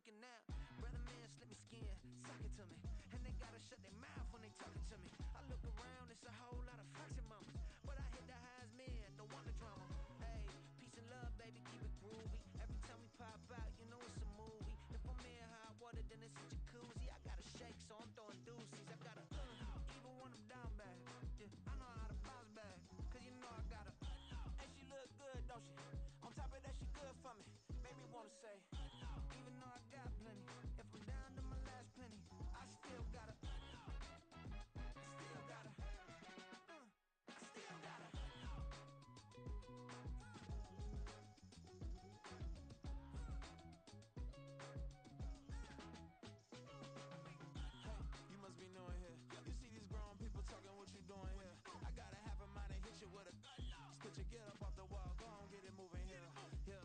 looking now. Brother man, slip me skin, suck it to me. And they gotta shut their mouth when they talking to me. I look around, it's a whole lot of fraction mamas. But I hit the highest man, don't want the drama. Hey, peace and love, baby, keep it groovy. Every time we pop out, you know it's a movie. If I'm in hot water, then it's a jacuzzi. I gotta shake, so I'm throwing deuces. I gotta even when I'm down bad. Yeah, I know how to bounce back, cause you know I gotta and she look good, don't she? On top of that, she good for me. Made me wanna say, even though I got plenty, if I'm down to my last penny, I still gotta you must be knowing here. You see these grown people talking, what you doing here? I got a half a mind to hit you with a put your get up off the wall, go on, get it moving here. Yeah,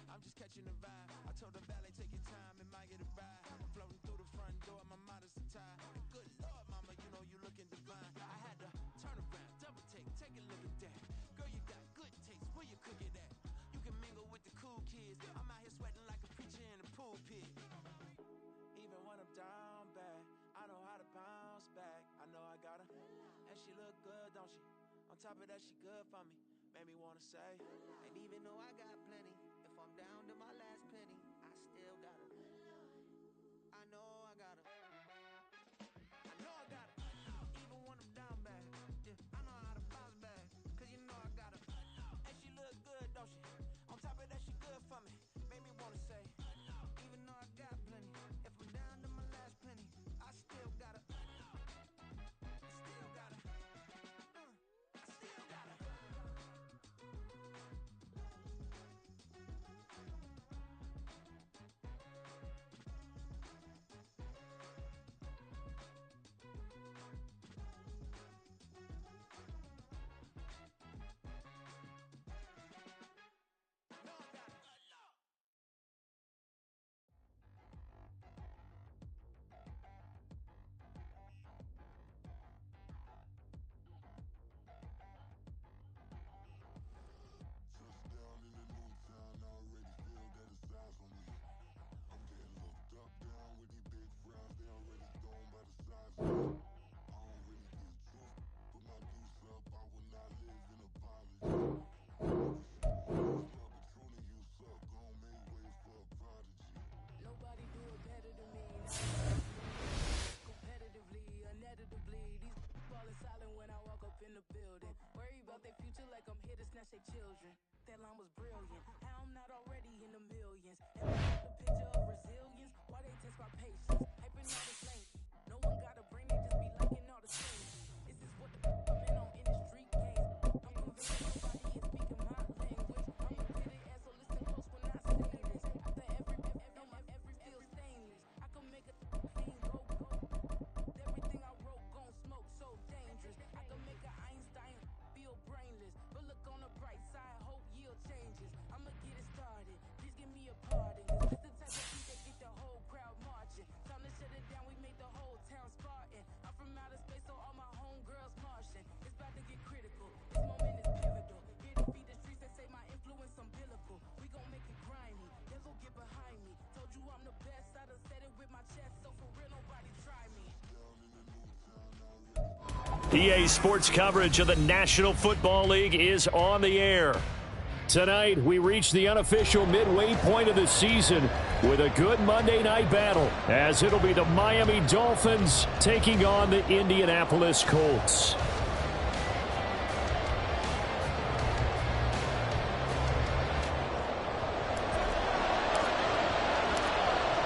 I'm just catching the vibe. I told the valet, take your time, it might get a ride. Floating through the front door, my mind is a tie. And good Lord, mama, you know you looking divine. I had to turn around, double take a look at that. Girl, you got good taste, where you cook it at? You can mingle with the cool kids. I'm out here sweating like a preacher in a pulpit. Even when I'm down bad, I know how to bounce back. I know I gotta, and she look good, don't she? On top of that, she good for me. Made me wanna say, and even though I got plenty, if I'm down to my last penny, I still gotta. I know I gotta. I know I gotta. Even when I'm down bad, yeah, I know how to bounce back, cause you know I gotta. And she look good, don't she? On top of that, she good for me. Made me wanna say, even though I got plenty, if I'm down to my last penny, I still gotta. I still gotta. I still gotta. Touchdown in the new town, I already feel that it's eyes on me. I'm getting looked up, down with these big frowns, they already gone by the size of me. I don't really give two, put my goose up, I will not live in apology. Club and tuning you suck, gon' make way for a prodigy. Nobody do it better than me. Competitively, uneditably, these falling silent when I walk up in the building. Worry about their future like I'm here to snatch their children. That line was brilliant. How I'm not already in the millions. And I got the picture of resilience. Why they test my patience? Hyping all the slang. No one got a brain, they just be liking all the things. This is what the I'm in on in the street games. I'm convinced nobody is speaking my language. I'm a pity ass, so listen close when I say this. After every feel stainless. I can make a clean go. Everything I wrote gon' smoke, so dangerous. I can make an Einstein feel brainless. But look on the bright side, hope yield changes. I'ma get it started, please give me a pardon. Cause this the type of beat that get the whole crowd marching. Time to shut it down, we made the whole town Spartan. I'm from outer space, so all my homegirls Martian. It's about to get critical, this moment is pivotal. Here to feed the streets that say my influence umbilical. We gon' make it grimy, never get behind me. Told you I'm the best, I done said it with my chest. So for real, nobody try me. EA Sports coverage of the National Football League is on the air. Tonight, we reach the unofficial midway point of the season with a good Monday night battle, as it'll be the Miami Dolphins taking on the Indianapolis Colts.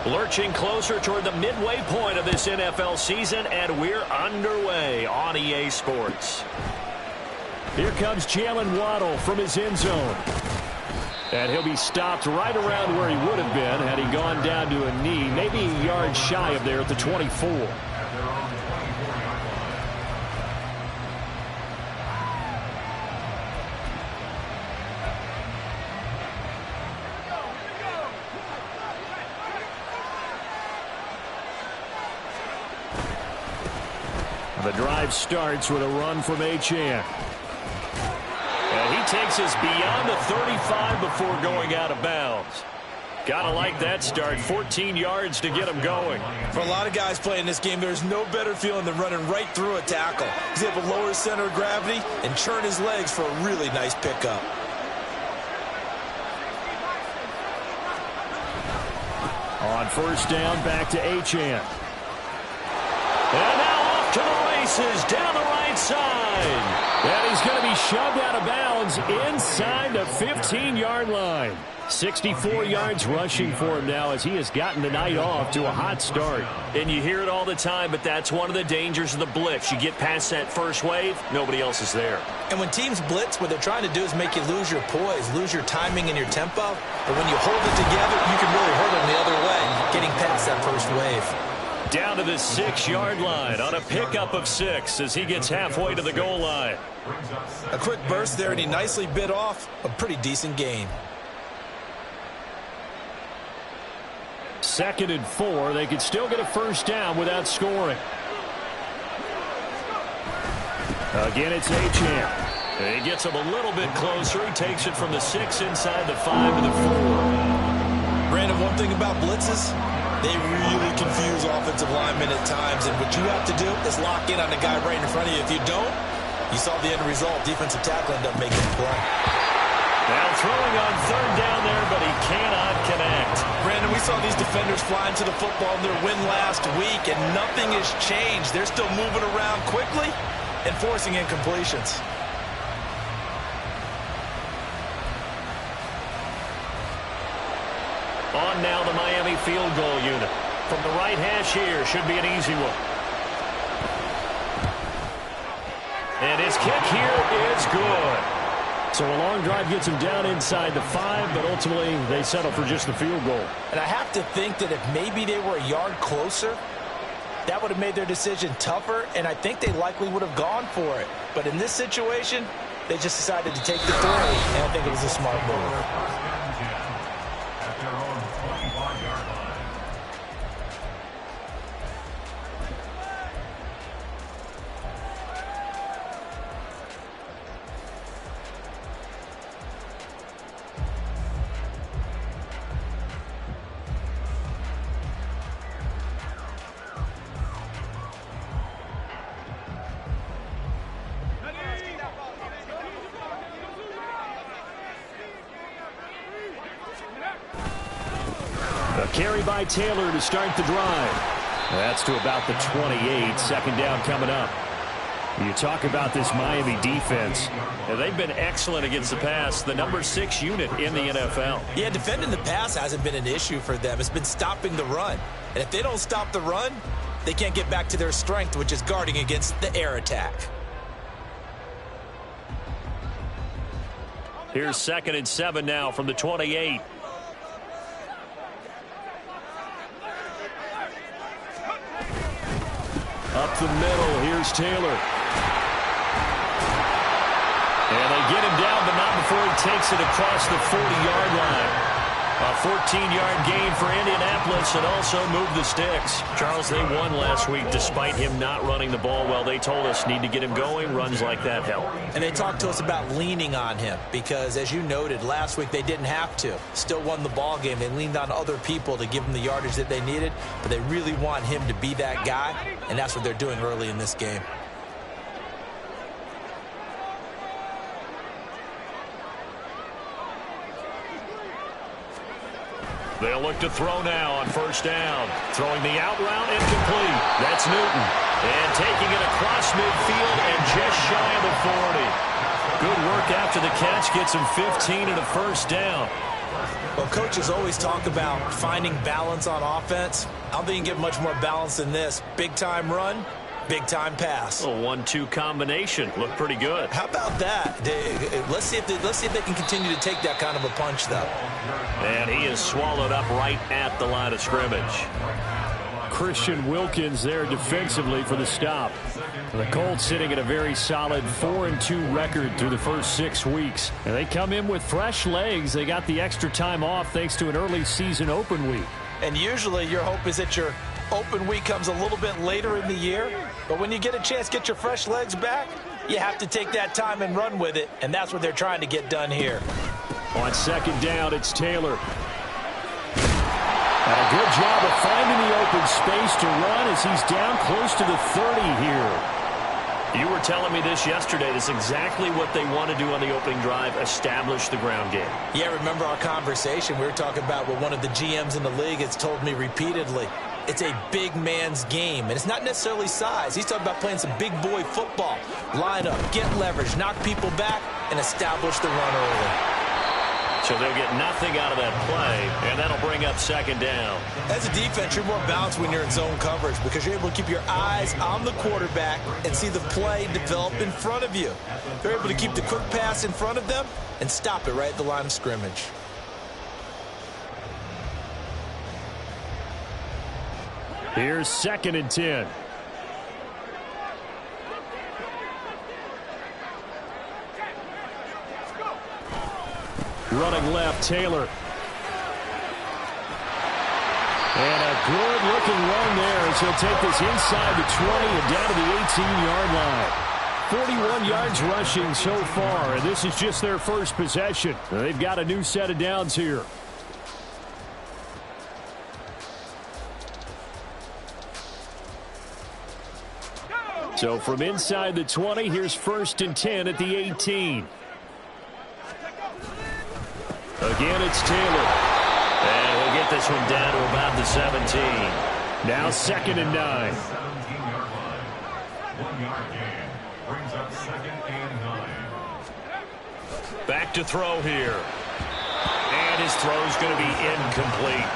Lurching closer toward the midway point of this NFL season, and we're underway on EA Sports. Here comes Jalen Waddle from his end zone. And he'll be stopped right around where he would have been had he gone down to a knee, maybe a yard shy of there at the 24. The drive starts with a run from Achane. And he takes us beyond the 35 before going out of bounds. Gotta like that start. 14 yards to get him going. For a lot of guys playing this game, there's no better feeling than running right through a tackle. He's able to lower his center of gravity and churn his legs for a really nice pickup. On first down, back to Achane. And now off to the races down the right side. And he's going to be shoved out of bounds inside the 15-yard line. 64 yards rushing for him now as he has gotten the night off to a hot start. And you hear it all the time, but that's one of the dangers of the blitz. You get past that first wave, nobody else is there. And when teams blitz, what they're trying to do is make you lose your poise, lose your timing and your tempo. But when you hold it together, you can really hurt them the other way, getting past that first wave. Down to the 6-yard line on a pickup of 6 as he gets halfway to the goal line. A quick burst there, and he nicely bit off a pretty decent gain. 2nd and 4. They could still get a first down without scoring. Again, it's Achane. He gets him a little bit closer. He takes it from the 6 inside the 5 to the 4. Brandon, one thing about blitzes, they really confuse offensive linemen at times, and what you have to do is lock in on the guy right in front of you. If you don't, you saw the end result. Defensive tackle ended up making the play. Now throwing on 3rd down there, but he cannot connect. Brandon, we saw these defenders flying to the football in their win last week, and nothing has changed. They're still moving around quickly and forcing incompletions. On now the Miami field goal unit. From the right hash here, should be an easy one. And his kick here is good. So a long drive gets him down inside the 5, but ultimately they settle for just the field goal. And I have to think that if maybe they were a yard closer, that would have made their decision tougher, and I think they likely would have gone for it. But in this situation, they just decided to take the 3, and I think it was a smart move. Carry by Taylor to start the drive. That's to about the 28. 2nd down coming up. You talk about this Miami defense. Yeah, they've been excellent against the pass. The number 6 unit in the NFL. Yeah, defending the pass hasn't been an issue for them. It's been stopping the run. And if they don't stop the run, they can't get back to their strength, which is guarding against the air attack. Here's 2nd and 7 now from the 28. Up the middle, here's Taylor. And they get him down, but not before he takes it across the 40-yard line. A 14-yard gain for Indianapolis and also move the sticks. Charles, they won last week despite him not running the ball well. They told us need to get him going. Runs like that help. And they talked to us about leaning on him because, as you noted, last week they didn't have to. Still won the ball game. They leaned on other people to give them the yardage that they needed, but they really want him to be that guy, and that's what they're doing early in this game. They'll look to throw now on first down. Throwing the out route, incomplete. That's Newton. And taking it across midfield and just shy of the 40. Good work after the catch. Gets him 15 and a first down. Well, coaches always talk about finding balance on offense. I don't think you can get much more balance than this. Big-time run, big-time pass. A 1-2 combination. Looked pretty good. How about that? Let's see if they can continue to take that kind of a punch, though. And he is swallowed up right at the line of scrimmage. Christian Wilkins there defensively for the stop. The Colts sitting at a very solid 4-2 record through the first 6 weeks. And they come in with fresh legs. They got the extra time off thanks to an early season open week. And usually your hope is that your open week comes a little bit later in the year. But when you get a chance to get your fresh legs back, you have to take that time and run with it. And that's what they're trying to get done here. On second down, it's Taylor. And a good job of finding the open space to run as he's down close to the 30 here. You were telling me this yesterday. This is exactly what they want to do on the opening drive, establish the ground game. Yeah, remember our conversation? We were talking about what one of the GMs in the league has told me repeatedly. It's a big man's game, and it's not necessarily size. He's talking about playing some big boy football. Line up, get leverage, knock people back, and establish the run early. So they'll get nothing out of that play, and that'll bring up second down. As a defense, you're more balanced when you're in zone coverage because you're able to keep your eyes on the quarterback and see the play develop in front of you. They're able to keep the quick pass in front of them and stop it right at the line of scrimmage. Here's 2nd and 10. Running left, Taylor. And a good-looking run there as he'll take this inside the 20 and down to the 18-yard line. 41 yards rushing so far, and this is just their first possession. They've got a new set of downs here. So from inside the 20, here's 1st and 10 at the 18. Again, it's Taylor. And we'll get this one down to about the 17. Now 2nd and 9. 17-yard line. 1-yard gain. Brings up 2nd and 9. Back to throw here. And his throw's going to be incomplete.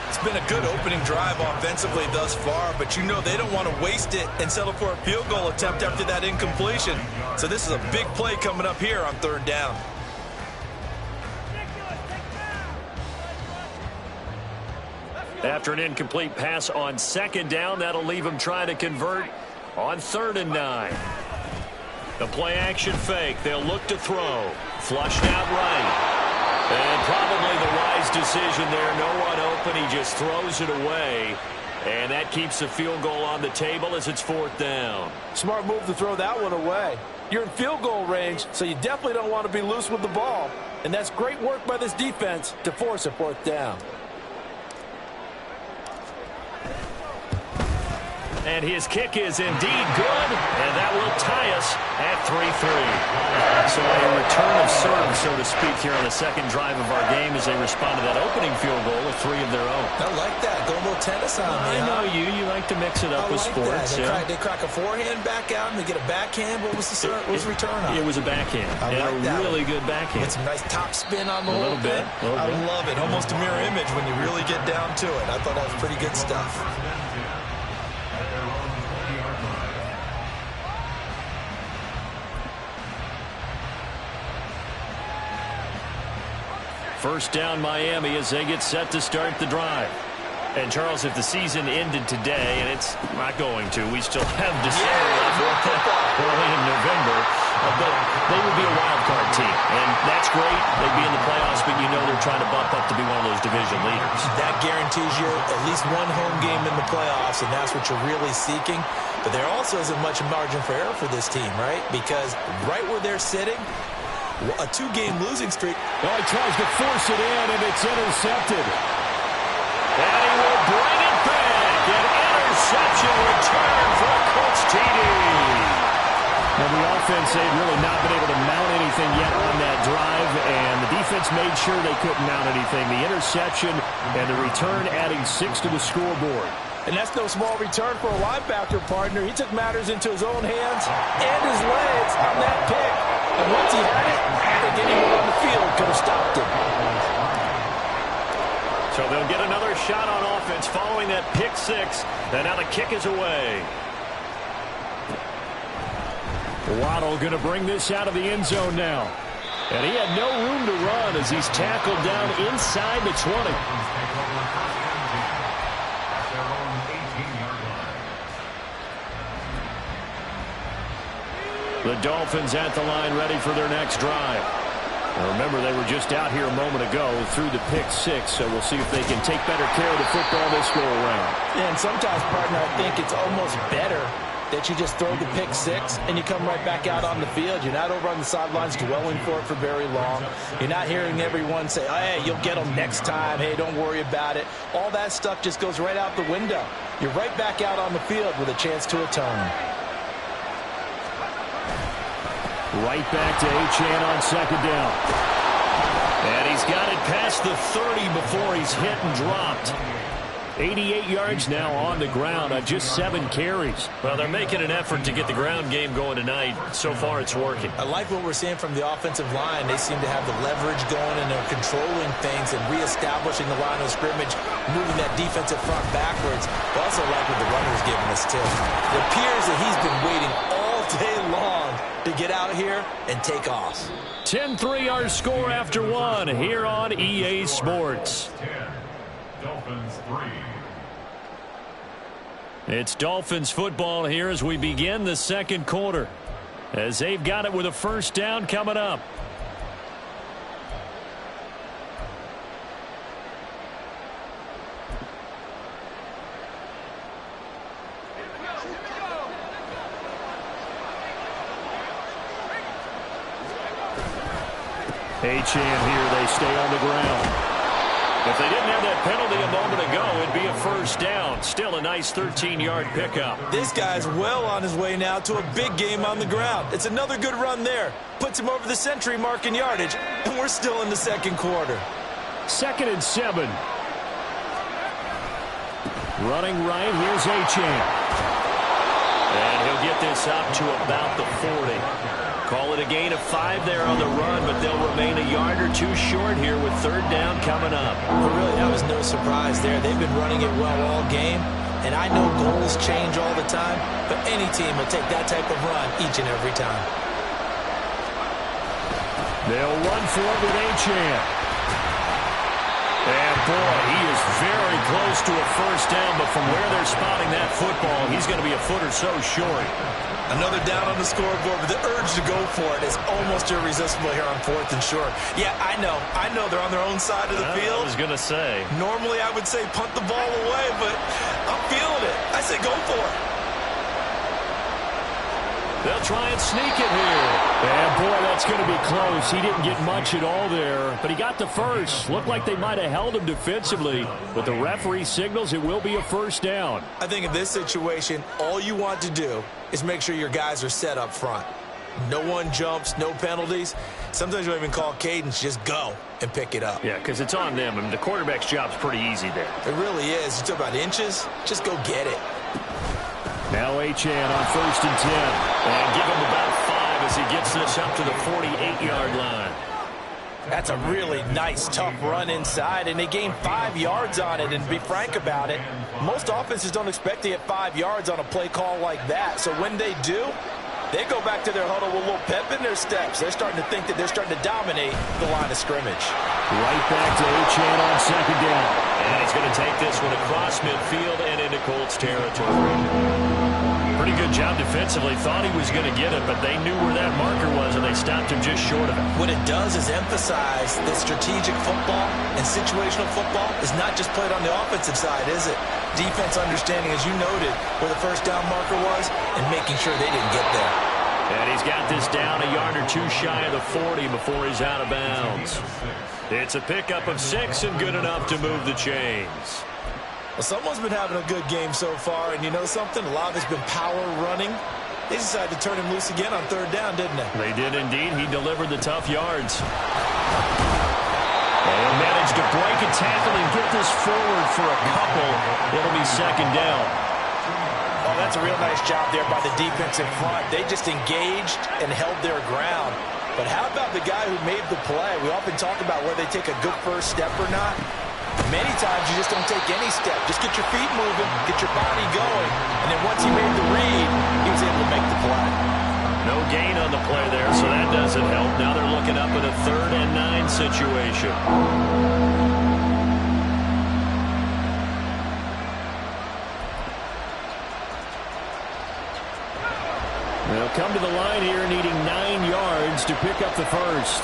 It's been a good opening drive offensively thus far, but you know they don't want to waste it and settle for a field goal attempt after that incompletion. So this is a big play coming up here on 3rd down. After an incomplete pass on 2nd down, that'll leave him trying to convert on 3rd and 9. The play action fake. They'll look to throw. Flushed out right. And probably the wise decision there. No one open. He just throws it away. And that keeps the field goal on the table as it's 4th down. Smart move to throw that one away. You're in field goal range, so you definitely don't want to be loose with the ball. And that's great work by this defense to force a 4th down. And his kick is indeed good, and that will tie us at 3-3. So a return of serve, so to speak, here on the 2nd drive of our game as they respond to that opening field goal with 3 of their own. I like that. Go a little tennis on me. I know you. You like to mix it up with sports. They crack a forehand back out and they get a backhand. What was the return on? It was a backhand. I like that. Really good backhand. With some nice top spin on the a little bit. I love it. Almost a mirror image when you really get down to it. I thought that was pretty good stuff. First down, Miami, as they get set to start the drive. And, Charles, if the season ended today, and it's not going to, we still have December early in November, but they would be a wild card team. And that's great. They'd be in the playoffs, but you know they're trying to bump up to be one of those division leaders. That guarantees you at least one home game in the playoffs, and that's what you're really seeking. But there also isn't much margin for error for this team, right? Because right where they're sitting, a 2-game losing streak. Oh, he tries to force it in, and it's intercepted. And he will bring it back. An interception return for a Colts TD. And the offense, they've really not been able to mount anything yet on that drive, and the defense made sure they couldn't mount anything. The interception and the return adding 6 to the scoreboard. And that's no small return for a linebacker partner. He took matters into his own hands and his legs on that pick. And once he had it, I think anyone on the field could have stopped him. So they'll get another shot on offense following that pick 6. And now the kick is away. Waddle going to bring this out of the end zone now. And he had no room to run as he's tackled down inside the 20. The Dolphins at the line ready for their next drive. Now remember, they were just out here a moment ago through the pick 6, so we'll see if they can take better care of the football this go around. And sometimes, partner, I think it's almost better that you just throw the pick six and you come right back out on the field. You're not over on the sidelines dwelling for it for very long. You're not hearing everyone say, oh, hey, you'll get them next time. Hey, don't worry about it. All that stuff just goes right out the window. You're right back out on the field with a chance to atone. Right back to Achane on second down. And he's got it past the 30 before he's hit and dropped. 88 yards now on the ground on just 7 carries. Well, they're making an effort to get the ground game going tonight. So far, it's working. I like what we're seeing from the offensive line. They seem to have the leverage going, and they're controlling things and reestablishing the line of scrimmage, moving that defensive front backwards. But also like what the runner's giving us, too. It appears that he's been waiting all day long to get out here and take off. 10-3 our score after 1 here on EA Sports. 10, Dolphins 3. It's Dolphins football here as we begin the second quarter, as they've got it with a first down coming up. Achane here, they stay on the ground. If they didn't have that penalty a moment ago, it'd be a first down. Still a nice 13-yard pickup. This guy's well on his way now to a big game on the ground. It's another good run there. Puts him over the century mark in yardage, and we're still in the second quarter. 2nd and 7. Running right, here's Achane. And he'll get this up to about the 40. Call it a gain of 5 there on the run, but they'll remain a yard or 2 short here with 3rd down coming up. But really, that was no surprise there. They've been running it well all game, and I know goals change all the time, but any team will take that type of run each and every time. They'll run for it with Achane. And boy, he is very close to a first down, but from where they're spotting that football, he's going to be a foot or so short. Another down on the scoreboard, but the urge to go for it is almost irresistible here on 4th and short. Yeah, I know they're on their own side of the field. I was going to say. Normally I would say punt the ball away, but I'm feeling it. I say go for it. They'll try and sneak it here. And boy, that's going to be close. He didn't get much at all there, but he got the first. Looked like they might have held him defensively, but the referee signals it will be a first down. I think in this situation, all you want to do is make sure your guys are set up front. No one jumps, no penalties. Sometimes you don't even call cadence, just go and pick it up. Yeah, because it's on them. I mean, the quarterback's job's pretty easy there. It really is. You talk about inches, just go get it. Now Achane on 1st and 10. And give him about 5 as he gets this up to the 48-yard line. That's a really nice, tough run inside, and they gained 5 yards on it. And to be frank about it, most offenses don't expect to get 5 yards on a play call like that. So when they do, they go back to their huddle with a little pep in their steps. They're starting to think that they're starting to dominate the line of scrimmage. Right back to Achane on 2nd down. And he's going to take this one across midfield and into Colts territory. Pretty good job defensively. Thought he was going to get it, but they knew where that marker was, and they stopped him just short of it. What it does is emphasize that strategic football and situational football is not just played on the offensive side, is it? Defense understanding, as you noted, where the first down marker was and making sure they didn't get there. And he's got this down a yard or 2 shy of the 40 before he's out of bounds. It's a pickup of 6 and good enough to move the chains. Well, someone's been having a good game so far, and you know something? A lot of it's been power running. They decided to turn him loose again on 3rd down, didn't they? They did indeed. He delivered the tough yards. And managed to break a tackle and get this forward for a couple. It'll be 2nd down. Oh, that's a real nice job there by the defense in front. They just engaged and held their ground. But how about the guy who made the play? We often talk about whether they take a good first step or not. Many times you just don't take any step. Just get your feet moving, get your body going, and then once he made the read, he was able to make the play. No gain on the play there, so that doesn't help. Now they're looking up at a 3rd and 9 situation. They'll come to the line here needing 9 yards to pick up the first.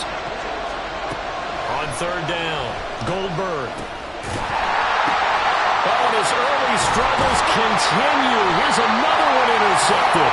On 3rd down, Goldberg. Oh, and his early struggles continue. Here's another one intercepted.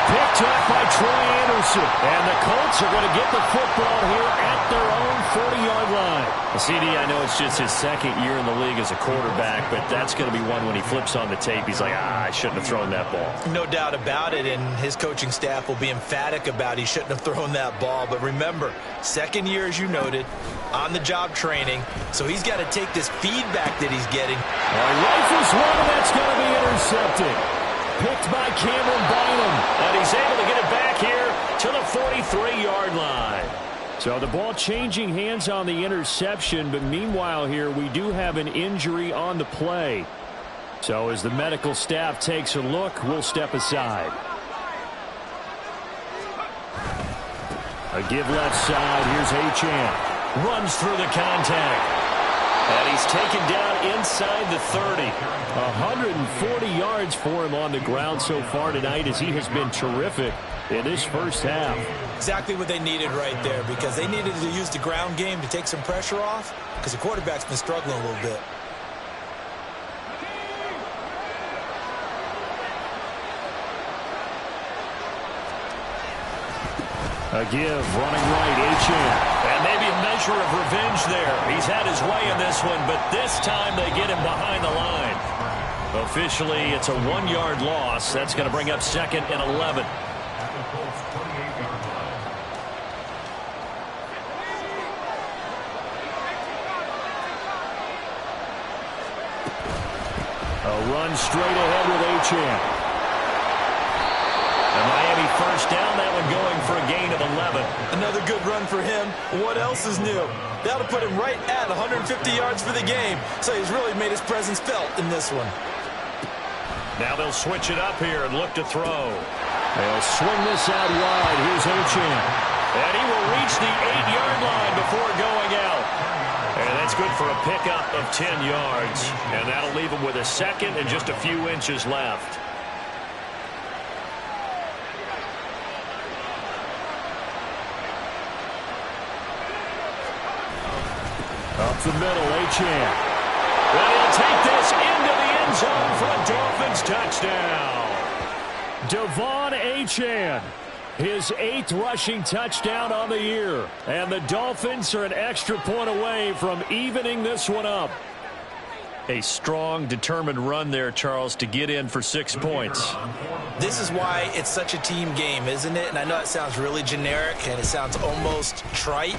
Picked up by Troy Anderson. And the Colts are going to get the football here at their own 40-yard line. CD, I know it's just his second year in the league as a quarterback, but that's going to be one when he flips on the tape. He's like, I shouldn't have thrown that ball. No doubt about it, and his coaching staff will be emphatic about he shouldn't have thrown that ball. But remember, second year, as you noted, on-the-job training, so he's got to take this feedback that he's getting. Rifles one, and that's going to be intercepted. Picked by Cameron Bynum. And he's able to get it back here to the 43-yard line. So the ball changing hands on the interception, but meanwhile here we do have an injury on the play. So as the medical staff takes a look, we'll step aside. A give left side. Here's Achane. Runs through the contact. And he's taken down inside the 30. 140 yards for him on the ground so far tonight as he has been terrific in this first half. Exactly what they needed right there, because they needed to use the ground game to take some pressure off, because the quarterback's been struggling a little bit. A give, running right, Achane. And maybe a measure of revenge there. He's had his way in this one, but this time they get him behind the line. Officially, it's a 1-yard loss. That's going to bring up 2nd and 11. A run straight ahead with Achane. And Miami first down, that one going for a gain of 11. Another good run for him. What else is new? That'll put him right at 150 yards for the game. So he's really made his presence felt in this one. Now they'll switch it up here and look to throw. They'll swing this out wide. Here's Achane. And he will reach the 8-yard line before going out. And that's good for a pickup of 10 yards. And that'll leave him with a second and just a few inches left. Up the middle, Achane. Well, he'll take this into the end zone for a Dolphins touchdown. Devon Achane, his 8th rushing touchdown on the year. And the Dolphins are an extra point away from evening this one up. A strong, determined run there, Charles, to get in for 6 points. This is why it's such a team game, isn't it? And I know it sounds really generic and it sounds almost trite,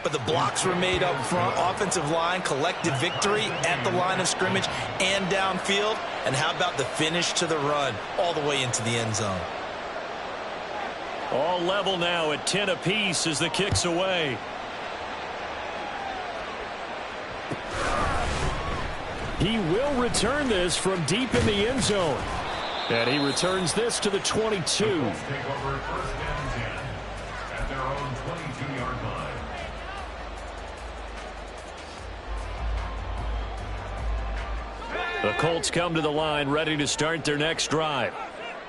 but the blocks were made up front, offensive line, collective victory at the line of scrimmage and downfield. And how about the finish to the run all the way into the end zone? All level now at 10 apiece as the kick's away. He will return this from deep in the end zone. And he returns this to the 22. Take over 1st and 10 at their own 22-yard line. The Colts come to the line ready to start their next drive.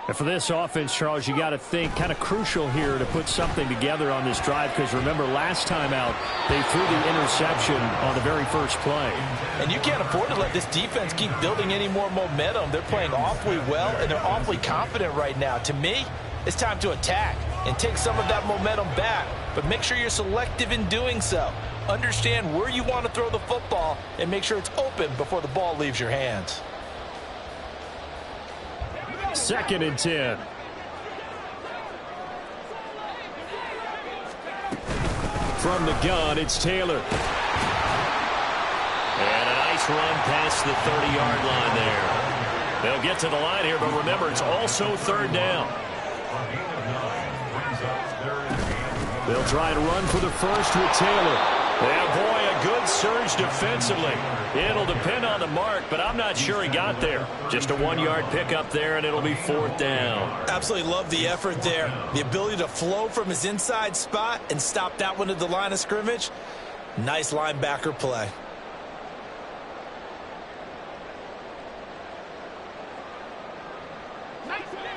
And for this offense, Charles, you got to think kind of crucial here to put something together on this drive, because remember last time out they threw the interception on the very first play. And you can't afford to let this defense keep building any more momentum. They're playing awfully well, and they're awfully confident right now. To me, it's time to attack and take some of that momentum back, but make sure you're selective in doing so. Understand where you want to throw the football and make sure it's open before the ball leaves your hands. 2nd and 10. From the gun, it's Taylor. And a nice run past the 30-yard line there. They'll get to the line here, but remember, it's also 3rd down. They'll try to run for the first with Taylor. Yeah, boy, a good surge defensively. It'll depend on the mark, but I'm not sure he got there. Just a 1-yard pickup there, and it'll be 4th down. Absolutely love the effort there. The ability to flow from his inside spot and stop that one at the line of scrimmage. Nice linebacker play.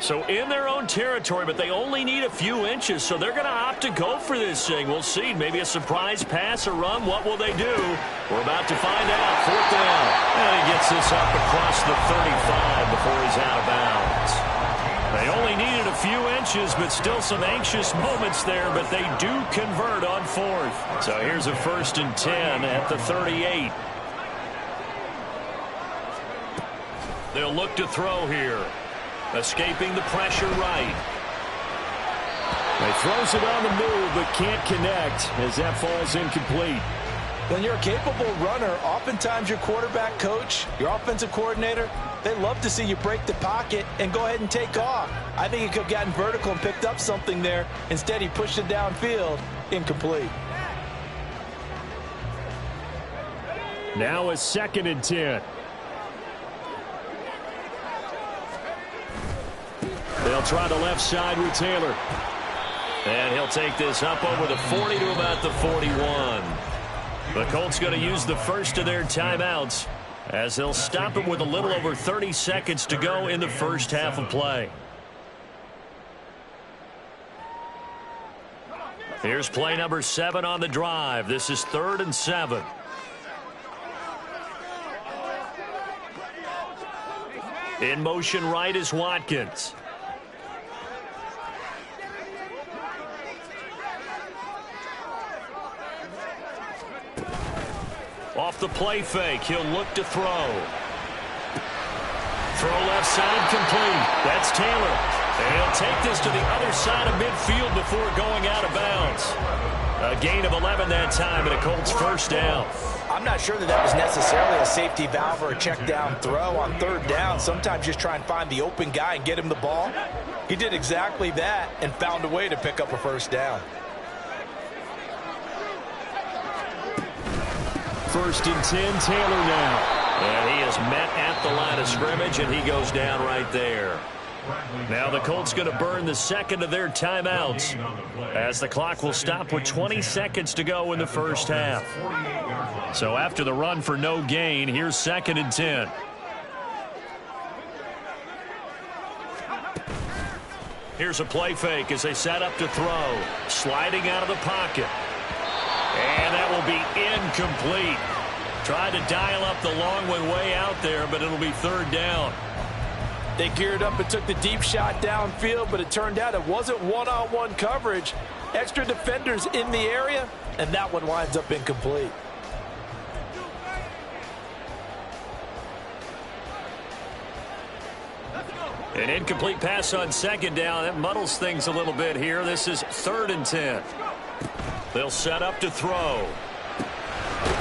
So in their own territory, but they only need a few inches, so they're going to opt to go for this thing. We'll see. Maybe a surprise pass or run. What will they do? We're about to find out. 4th down. And he gets this up across the 35 before he's out of bounds. They only needed a few inches, but still some anxious moments there, but they do convert on 4th. So here's a 1st and 10 at the 38. They'll look to throw here. Escaping the pressure right. He throws it on the move, but can't connect as that falls incomplete. When you're a capable runner, oftentimes your quarterback coach, your offensive coordinator, they love to see you break the pocket and go ahead and take off. I think he could have gotten vertical and picked up something there. Instead, he pushed it downfield. Incomplete. Now a 2nd and 10. They'll try the left side with Taylor. And he'll take this up over the 40 to about the 41. The Colts going to use the first of their timeouts as they'll stop it with a little over 30 seconds to go in the first half of play. Here's play number 7 on the drive. This is 3rd and 7. In motion right is Watkins. Off the play fake, he'll look to throw. Throw left side complete. That's Taylor. And he'll take this to the other side of midfield before going out of bounds. A gain of 11 that time and a Colts 1st down. I'm not sure that was necessarily a safety valve or a check down throw on 3rd down. Sometimes just try and find the open guy and get him the ball. He did exactly that and found a way to pick up a 1st down. 1st and 10, Taylor now. And he is met at the line of scrimmage, and he goes down right there. Now the Colts going to burn the 2nd of their timeouts as the clock will stop with 20 seconds to go in the first half. So after the run for no gain, here's 2nd and 10. Here's a play fake as they set up to throw. Sliding out of the pocket. And that will be incomplete. Tried to dial up the long one way out there, but it'll be 3rd down. They geared up and took the deep shot downfield, but it turned out it wasn't one-on-one coverage. Extra defenders in the area, and that one winds up incomplete. An incomplete pass on 2nd down. That muddles things a little bit here. This is 3rd and 10. They'll set up to throw.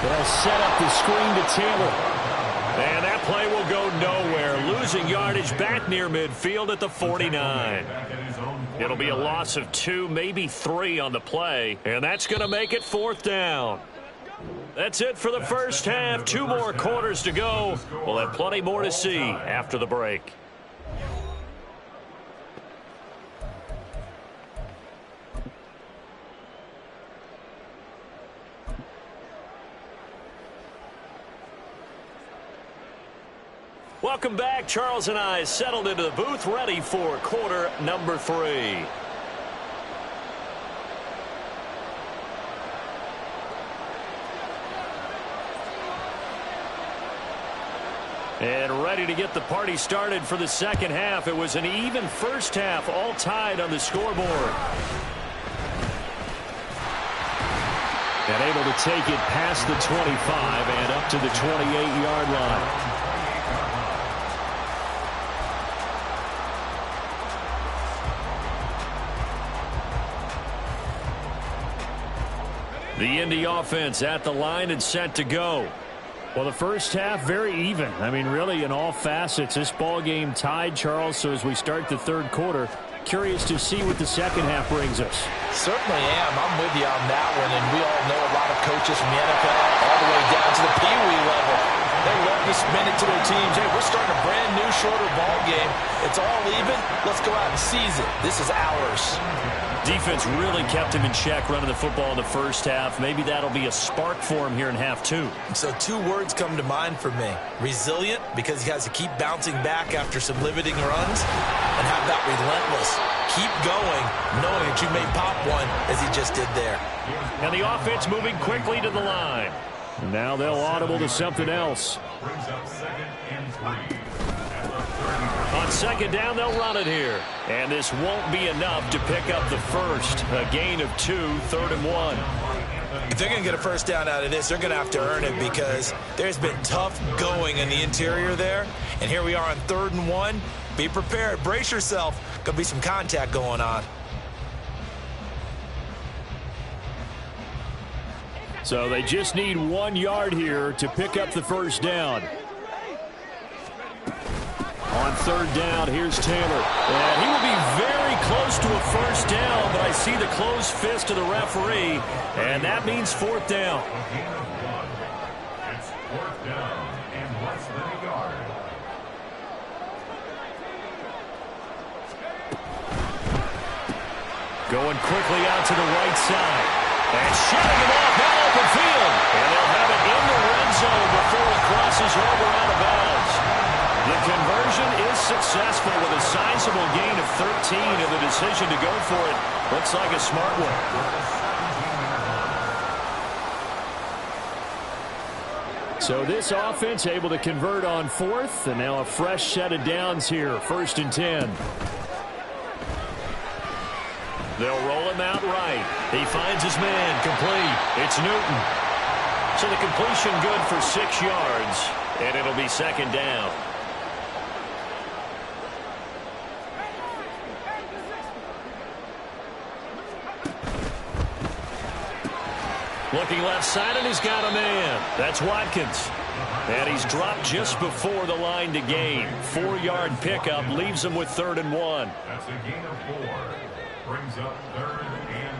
They'll set up the screen to Taylor. And that play will go nowhere. Losing yardage back near midfield at the 49. It'll be a loss of 2, maybe 3 on the play. And that's going to make it 4th down. That's it for the first half. 2 more quarters to go. We'll have plenty more to see after the break. Welcome back. Charles and I settled into the booth, ready for quarter number 3. And ready to get the party started for the second half. It was an even first half, all tied on the scoreboard. And able to take it past the 25 and up to the 28-yard line. The Indy offense at the line and set to go. Well, the first half, very even. I mean, really, in all facets, this ball game tied, Charles. So as we start the 3rd quarter, curious to see what the second half brings us. Certainly am. I'm with you on that one. And we all know a lot of coaches from the NFL all the way down to the Pee Wee level. They love to spin it to their teams. Hey, we're starting a brand new shorter ball game. It's all even. Let's go out and seize it. This is ours. Defense really kept him in check running the football in the first half. Maybe that'll be a spark for him here in half two. So 2 words come to mind for me. Resilient, because he has to keep bouncing back after some limiting runs. And how about relentless? Keep going, knowing that you may pop one, as he just did there. And the offense moving quickly to the line. Now they'll audible to something else. Brings up 2nd and 3. On 2nd down, they'll run it here. And this won't be enough to pick up the first. A gain of 2, 3rd and 1. If they're going to get a first down out of this, they're going to have to earn it, because there's been tough going in the interior there. And here we are on 3rd and 1. Be prepared. Brace yourself. Going to be some contact going on. So they just need 1 yard here to pick up the first down. On 3rd down, here's Taylor. And he will be very close to a first down, but I see the closed fist of the referee, and that means 4th down. It's 4th down and less than a yard. Going quickly out to the right side. And shooting it off that open field. And they'll have it in the red zone before it crosses over out of bounds. The conversion is successful with a sizable gain of 13, and the decision to go for it looks like a smart one. So this offense able to convert on 4th, and now a fresh set of downs here, 1st and 10. They'll roll him out right. He finds his man, complete. It's Newton. So the completion good for 6 yards, and it'll be 2nd down. Looking left side, and he's got a man. That's Watkins. And he's dropped just before the line to gain. 4-yard pickup leaves him with 3rd and 1. That's a gain of 4. Brings up 3rd and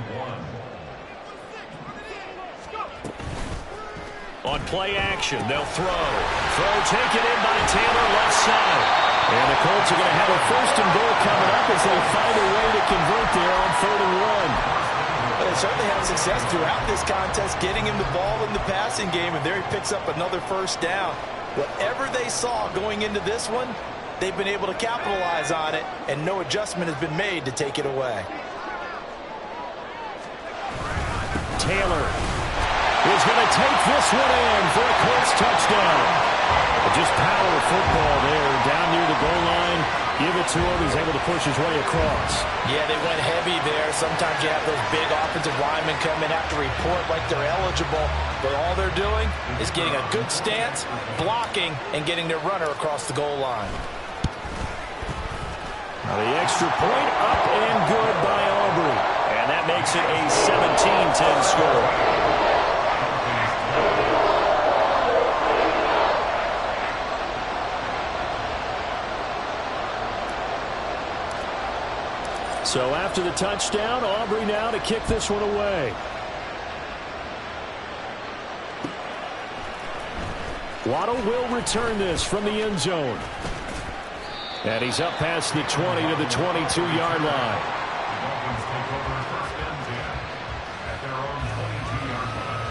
1. On play action, they'll throw. Throw taken in by Taylor, left side. And the Colts are going to have a 1st and goal coming up as they find a way to convert there on 3rd and 1. They certainly have success throughout this contest, getting him the ball in the passing game, and there he picks up another first down. Whatever they saw going into this one, they've been able to capitalize on it, and no adjustment has been made to take it away. Taylor is going to take this one in for a Colts touchdown. Just power of football there, down near the goal line. Give it to him. He's able to push his way across. Yeah, they went heavy there. Sometimes you have those big offensive linemen come in, have to report like they're eligible. But all they're doing is getting a good stance, blocking, and getting their runner across the goal line. Now the extra point up and good by Aubrey. And that makes it a 17-10 score. So after the touchdown, Aubrey now to kick this one away. Waddle will return this from the end zone. And he's up past the 20 to the 22-yard line. Dolphins take over 1st and 10 at their own 22-yard line.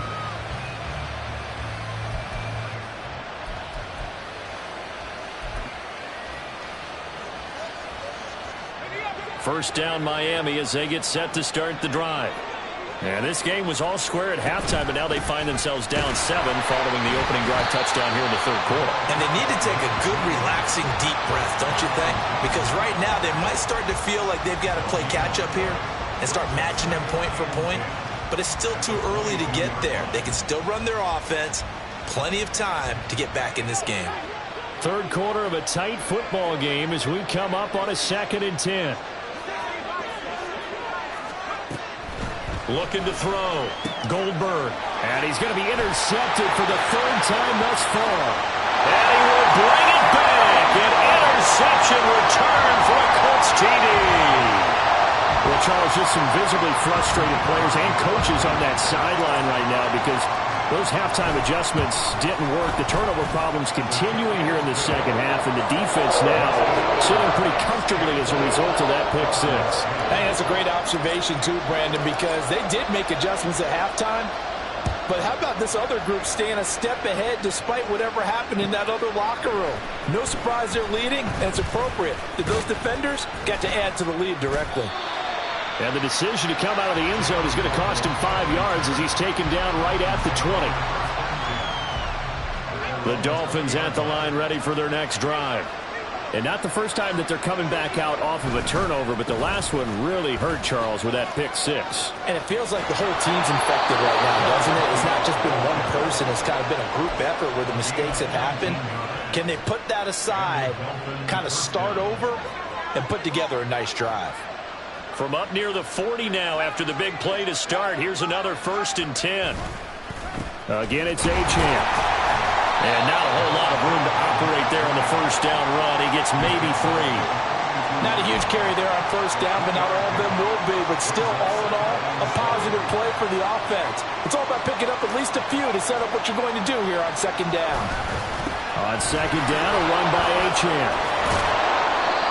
First down Miami as they get set to start the drive. And this game was all square at halftime, but now they find themselves down 7 following the opening drive touchdown here in the 3rd quarter. And they need to take a good, relaxing, deep breath, don't you think? Because right now they might start to feel like they've got to play catch-up here and start matching them point for point. But it's still too early to get there. They can still run their offense. Plenty of time to get back in this game. 3rd quarter of a tight football game as we come up on a 2nd and 10. Looking to throw. Goldberg. And he's going to be intercepted for the 3rd time thus far. And he will bring it back. An interception return for a Colts TD. Well, Charles, just some visibly frustrated players and coaches on that sideline right now because Those halftime adjustments didn't work. The turnover problems continuing here in the second half, and the defense now sitting pretty comfortably as a result of that pick six. Hey, that's a great observation too, Brandon, because they did make adjustments at halftime. But how about this other group staying a step ahead despite whatever happened in that other locker room? No surprise they're leading, and it's appropriate that those defenders got to add to the lead directly. And the decision to come out of the end zone is going to cost him 5 yards as he's taken down right at the 20. The Dolphins at the line ready for their next drive. And not the first time that they're coming back out off of a turnover, but the last one really hurt Charles with that pick six. And it feels like the whole team's infected right now, doesn't it? It's not just been one person. It's kind of been a group effort where the mistakes have happened. Can they put that aside, kind of start over, and put together a nice drive? From up near the 40 now after the big play to start. Here's another 1st and 10. Again, it's Achane. And not a whole lot of room to operate there on the first down run. He gets maybe 3. Not a huge carry there on first down, but not all of them will be. But still, all in all, a positive play for the offense. It's all about picking up at least a few to set up what you're going to do here on second down. On second down, a run by Achane.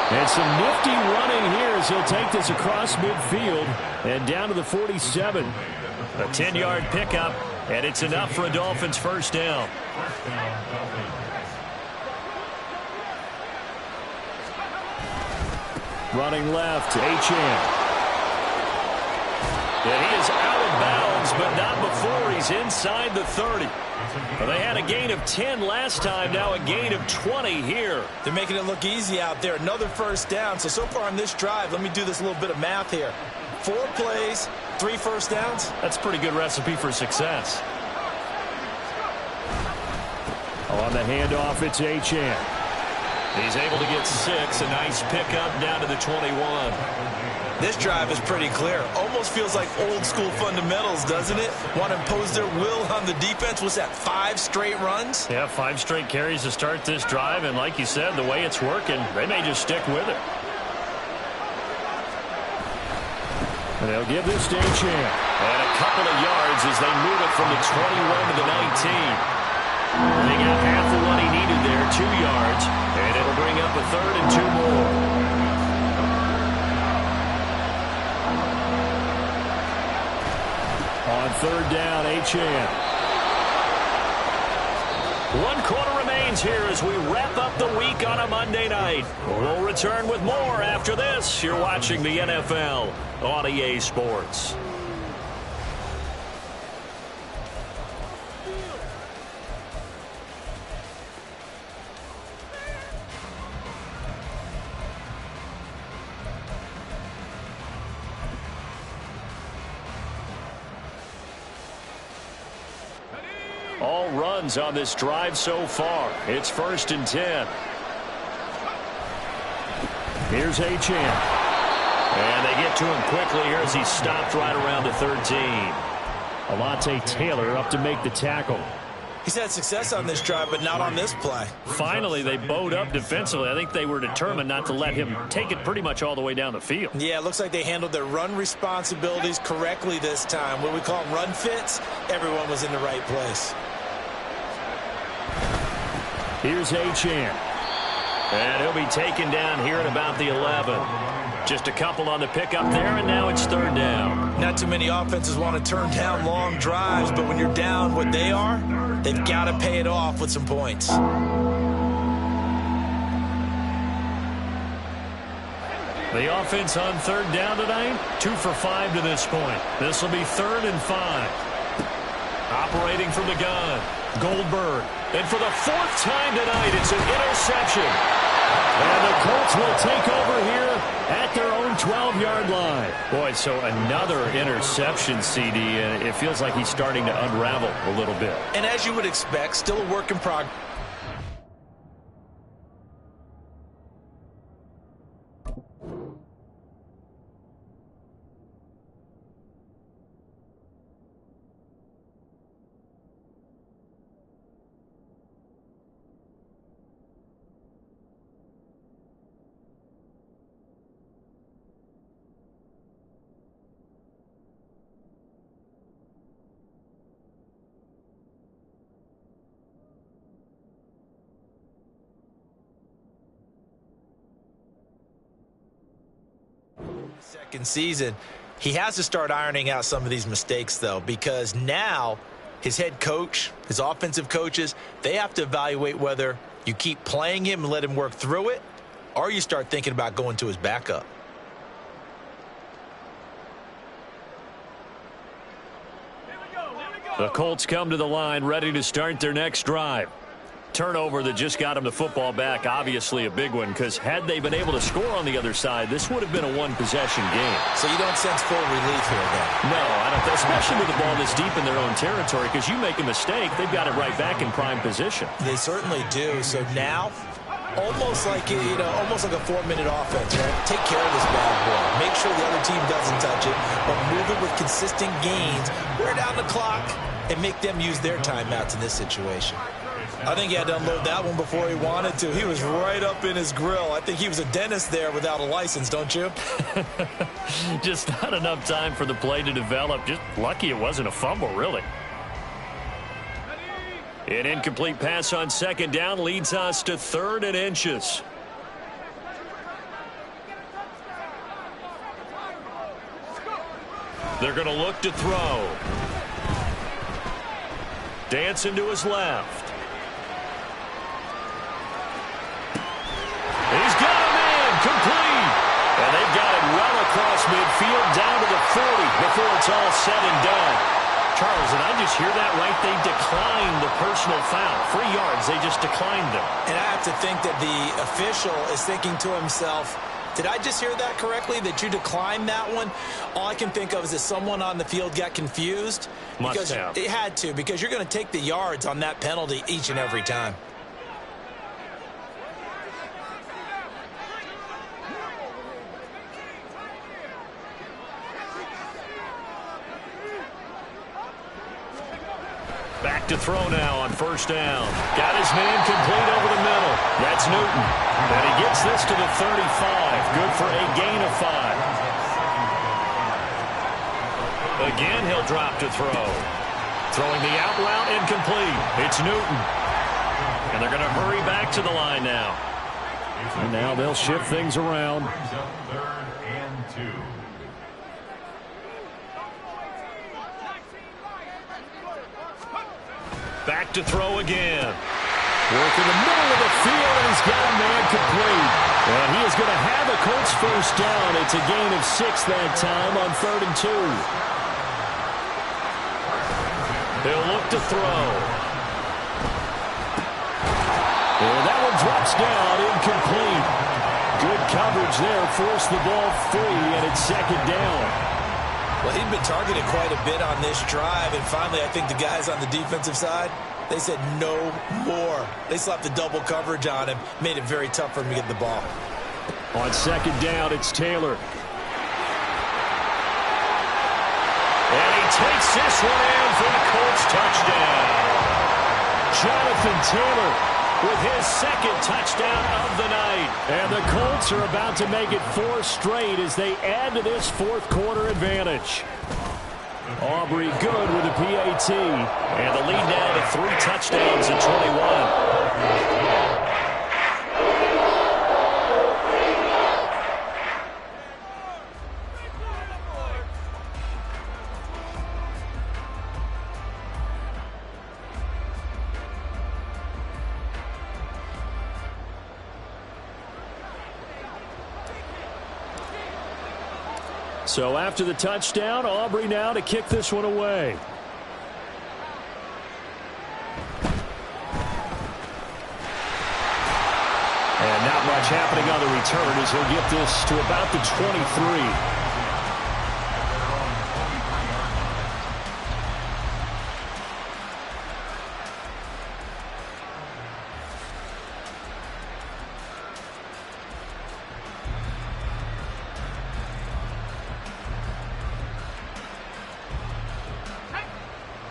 And some nifty running here as he'll take this across midfield and down to the 47. A 10-yard pickup, and it's enough for a Dolphins first down. Running left, Achane. And he is out of bounds, but not before he's inside the 30. Well, they had a gain of 10 last time, now a gain of 20 here. They're making it look easy out there. Another first down. So far on this drive, let me do this little bit of math here. 4 plays, 3 first downs. That's a pretty good recipe for success. On the handoff, it's Achane. He's able to get 6. A nice pickup down to the 21. This drive is pretty clear. Almost feels like old school fundamentals, doesn't it? Want to impose their will on the defense. Was that 5 straight runs? Yeah, 5 straight carries to start this drive. And like you said, the way it's working, they may just stick with it. And they'll give this to Achane. And a couple of yards as they move it from the 21 to the 19. They got half of what he needed there, 2 yards. And it'll bring up a 3rd and 2 more. On third down, Achane. 1 quarter remains here as we wrap up the week on a Monday night. We'll return with more after this. You're watching the NFL on EA Sports. All runs on this drive so far. It's 1st and 10. Here's Achane. And they get to him quickly here as he's stopped right around the 13. Alontae Taylor up to make the tackle. He's had success on this drive, but not on this play. Finally, they bowed up defensively. I think they were determined not to let him take it pretty much all the way down the field. Yeah, it looks like they handled their run responsibilities correctly this time. What we call them run fits, everyone was in the right place. Here's Achane. And he'll be taken down here at about the 11. Just a couple on the pickup there, and now it's 3rd down. Not too many offenses want to turn down long drives, but when you're down what they are, they've got to pay it off with some points. The offense on 3rd down tonight, 2 for 5 to this point. This will be 3rd and 5. Operating from the gun, Goldberg. And for the 4th time tonight, it's an interception. And the Colts will take over here at their own 12-yard line. Boy, so another interception, CD, and it feels like he's starting to unravel a little bit. And as you would expect, still a work in progress. Second season, he has to start ironing out some of these mistakes, though, because now his head coach, his offensive coaches, they have to evaluate whether you keep playing him and let him work through it, or you start thinking about going to his backup. The Colts come to the line ready to start their next drive. Turnover that just got him the football back, obviously a big one, because had they been able to score on the other side, this would have been a one-possession game. So you don't sense full relief here, then? No, I don't, especially with the ball this deep in their own territory, because you make a mistake, they've got it right back in prime position. They certainly do. So now, almost like almost like a 4-minute offense, right? Take care of this bad boy. Make sure the other team doesn't touch it, but move it with consistent gains. Wear down the clock and make them use their timeouts in this situation. I think he had to unload that one before he wanted to. He was right up in his grill. I think he was a dentist there without a license, don't you? Just not enough time for the play to develop. Just lucky it wasn't a fumble, really. An incomplete pass on second down leads us to 3rd and inches. They're going to look to throw. Dancing to his left. He's got a man complete. And they've got it well across midfield down to the 40 before it's all said and done. Charles, did I just hear that right? They declined the personal foul. 3 yards, they just declined them. And I have to think that the official is thinking to himself, did I just hear that correctly, that you declined that one? All I can think of is that someone on the field got confused. Must have. It had to, because you're going to take the yards on that penalty each and every time. Back to throw now on first down. Got his man complete over the middle. That's Newton. And he gets this to the 35. Good for a gain of 5. Again, he'll drop to throw. Throwing the out route incomplete. It's Newton. And they're going to hurry back to the line now. And now they'll shift things around. 3rd and 2. Back to throw again. Work in the middle of the field, and he's got a man complete. And he is going to have a Colts first down. It's a gain of 6 that time on 3rd and 2. They'll look to throw. And that one drops down, incomplete. Good coverage there, forced the ball free, and it's 2nd down. Well, he'd been targeted quite a bit on this drive, and finally I think the guys on the defensive side, they said no more. They slapped the double coverage on him, made it very tough for him to get the ball. On 2nd down, it's Taylor. And he takes this one in for the Colts touchdown. Jonathan Taylor with his 2nd touchdown of the night. And the Colts are about to make it 4 straight as they add to this 4th quarter advantage. Aubrey good with a PAT. And the lead now to 3 touchdowns at 21. So after the touchdown, Aubrey now to kick this one away. And not much happening on the return as he'll get this to about the 23.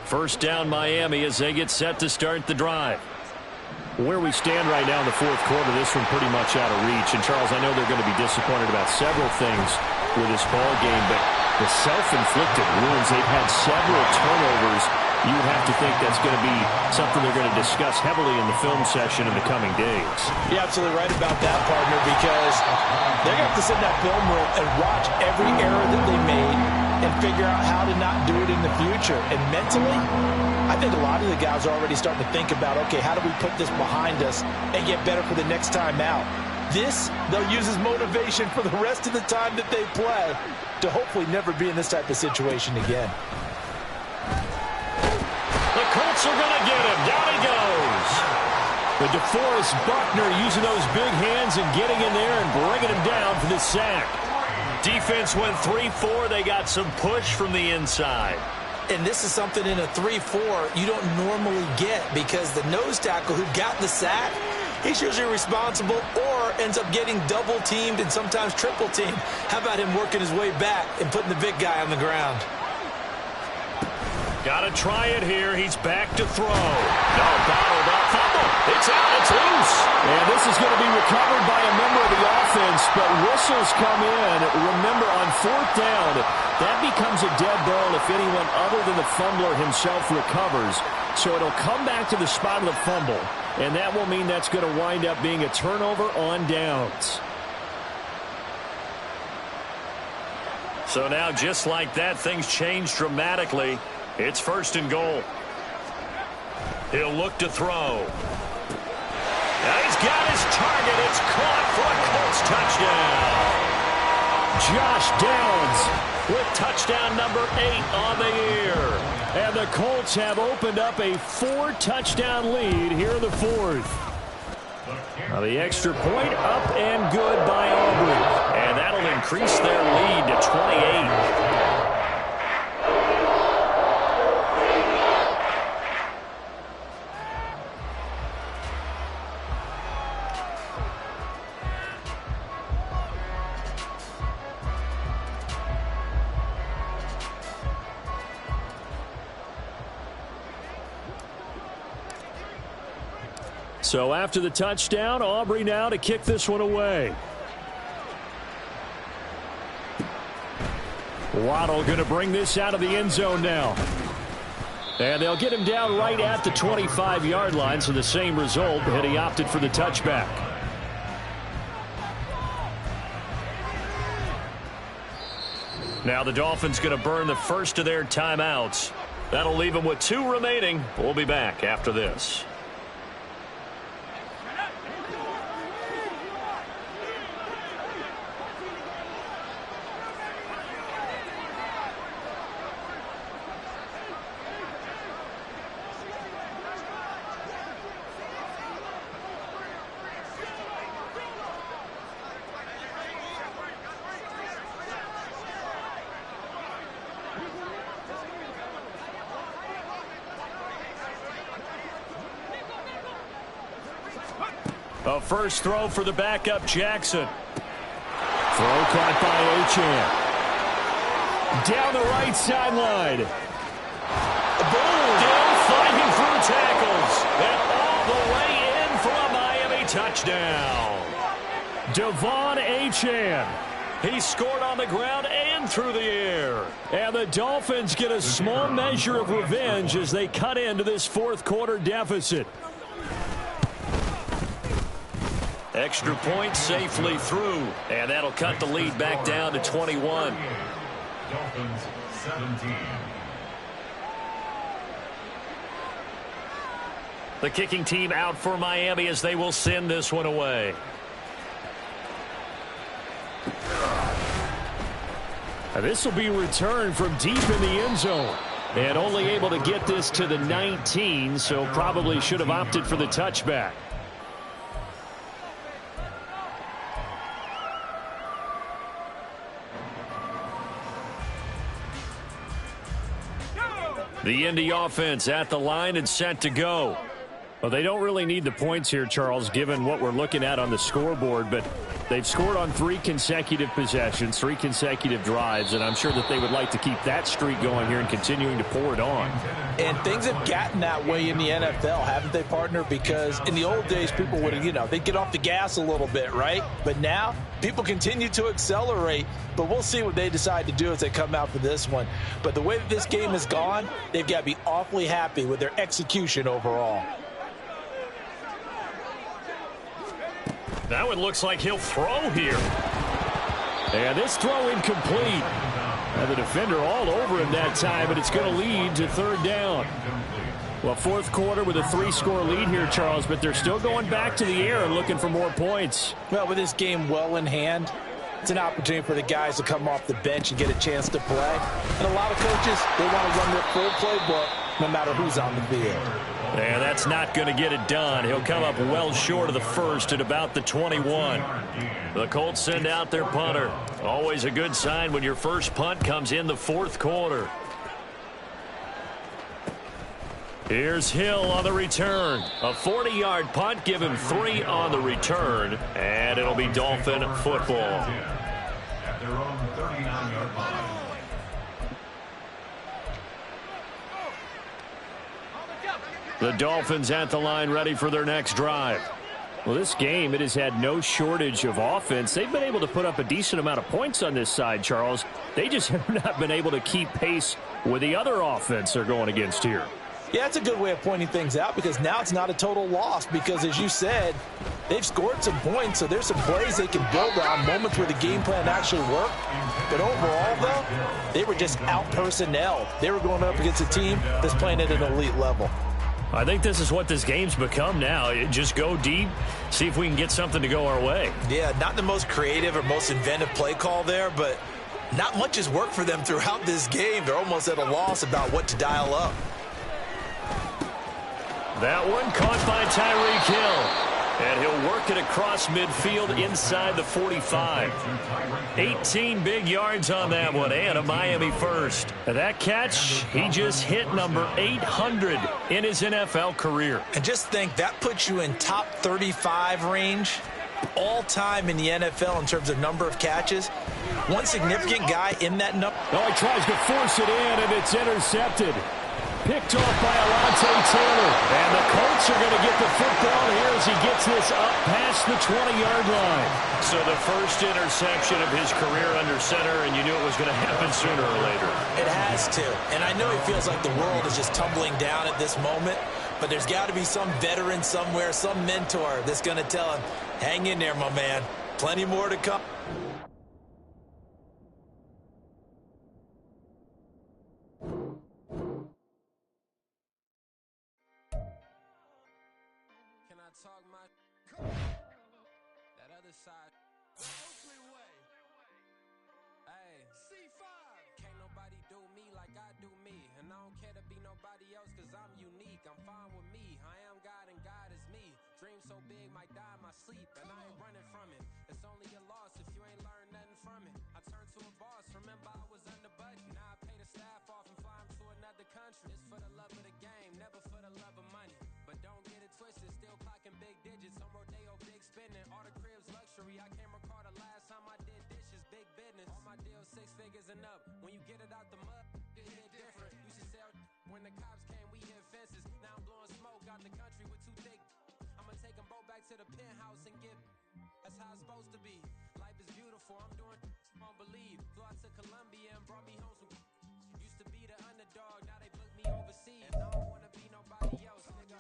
First down Miami as they get set to start the drive. Where we stand right now in the 4th quarter, this one pretty much out of reach. And, Charles, I know they're going to be disappointed about several things with this ball game, but the self-inflicted wounds, they've had several turnovers. You would have to think that's going to be something they're going to discuss heavily in the film session in the coming days. You're absolutely right about that, partner, because they're going to this in that film room and watch every error that they made and figure out how to not do it in the future. And mentally, I think a lot of the guys are already starting to think about, okay, how do we put this behind us and get better for the next time out? This, they'll use as motivation for the rest of the time that they play to hopefully never be in this type of situation again. The Colts are going to get him. Down he goes. But DeForest Buckner using those big hands and getting in there and bringing him down for the sack. Defense went 3-4. They got some push from the inside. And this is something in a 3-4 you don't normally get, because the nose tackle who got the sack, he's usually responsible or ends up getting double-teamed and sometimes triple-teamed. How about him working his way back and putting the big guy on the ground? Got to try it here. He's back to throw. No, bottled up. Fumble. It's out. It's loose. And this is going to be recovered by a member of the offense, but whistles come in. Remember, on fourth down, that becomes a dead ball if anyone other than the fumbler himself recovers. So it'll come back to the spot of the fumble, and that will mean that's going to wind up being a turnover on downs. So now, just like that, things change dramatically. It's first and goal. He'll look to throw. Now he's got his target. It's caught for a Colts touchdown. Josh Downs with touchdown number 8 on the year. And the Colts have opened up a 4-touchdown lead here in the fourth. Now the extra point up and good by Aubrey. And that'll increase their lead to 28. So after the touchdown, Aubrey now to kick this one away. Waddle going to bring this out of the end zone now. And they'll get him down right at the 25-yard line, so the same result, but he opted for the touchback. Now the Dolphins going to burn the first of their timeouts. That'll leave them with 2 remaining. We'll be back after this. A first throw for the backup Jackson. Throw caught by Achane. Down the right sideline. Still fighting through tackles. And all the way in for a Miami touchdown. Devon Achane. He scored on the ground and through the air. And the Dolphins get a small measure of revenge as they cut into this fourth quarter deficit. Extra point safely through, and that'll cut the lead back down to 21. Dolphins 17. The kicking team out for Miami as they will send this one away. This will be returned from deep in the end zone. And only able to get this to the 19, so probably should have opted for the touchback. The Indy offense at the line and set to go. Well, they don't really need the points here, Charles, given what we're looking at on the scoreboard, but they've scored on 3 consecutive possessions, 3 consecutive drives, and I'm sure that they would like to keep that streak going here and continuing to pour it on. And things have gotten that way in the NFL, haven't they, partner? Because in the old days, people would, they'd get off the gas a little bit, right? But now, people continue to accelerate, but we'll see what they decide to do as they come out for this one. But the way that this game has gone, they've got to be awfully happy with their execution overall. Now it looks like he'll throw here. And this throw incomplete. And the defender all over him that time, and it's going to lead to third down. Well, fourth quarter with a 3-score lead here, Charles, but they're still going back to the air and looking for more points. Well, with this game well in hand, it's an opportunity for the guys to come off the bench and get a chance to play. And a lot of coaches, they want to run their full playbook no matter who's on the field. And that's not going to get it done. He'll come up well short of the first at about the 21. The Colts send out their punter. Always a good sign when your first punt comes in the fourth quarter. Here's Hill on the return. A 40-yard punt, give him 3 on the return, and it'll be Dolphin football. At their own 39-yard line. The Dolphins at the line ready for their next drive. Well, this game, it has had no shortage of offense. They've been able to put up a decent amount of points on this side, Charles. They just have not been able to keep pace with the other offense they're going against here. Yeah, that's a good way of pointing things out because now it's not a total loss because, as you said, they've scored some points, so there's some plays they can build on, moments where the game plan actually worked. But overall, though, they were just out-personnel. They were going up against a team that's playing at an elite level. I think this is what this game's become now. Just go deep, see if we can get something to go our way. Yeah, not the most creative or most inventive play call there, but not much has worked for them throughout this game. They're almost at a loss about what to dial up. That one caught by Tyreek Hill. And he'll work it across midfield inside the 45. 18 big yards on that one, and a Miami first. And that catch, he just hit number 800 in his NFL career. And just think, that puts you in top 35 range all time in the NFL in terms of number of catches. One significant guy in that number. Oh, he tries to force it in, and it's intercepted. Picked off by Alontae Taylor. And the Colts are going to get the football here as he gets this up past the 20-yard line. So the first interception of his career under center, and you knew it was going to happen sooner or later. It has to. And I know he feels like the world is just tumbling down at this moment, but there's got to be some veteran somewhere, some mentor that's going to tell him, hang in there, my man. Plenty more to come. Talk my that other side. Oakley way. Hey, C5. Can't nobody do me like I do me. And I don't care to be nobody else cause I'm unique. I'm fine with me. I am God and God is me. Dream so big might die in my sleep. And I ain't running from it. It's only a loss if you ain't learned nothing from it. I turned to a boss. Remember I was under budget. Now I pay the staff off and fly them to another country. It's for the love of the game, never for the love of money. But don't get it twisted, still clocking big digits. On Rodeo, big spending. All the cribs luxury. I can't recall the last time I did dishes, big business. All my deals 6 figures and up. When you get it out the mud, it hit different. Used to sell when the cops came, we hit fences. Now I'm blowing smoke out the country with 2 thick. I'ma take them both back to the penthouse and give. That's how it's supposed to be. Life is beautiful, I'm doing won't believe. Flew out to Colombia and brought me home some. Used to be the underdog, now they book me overseas. And I don't wanna be nobody else, nigga.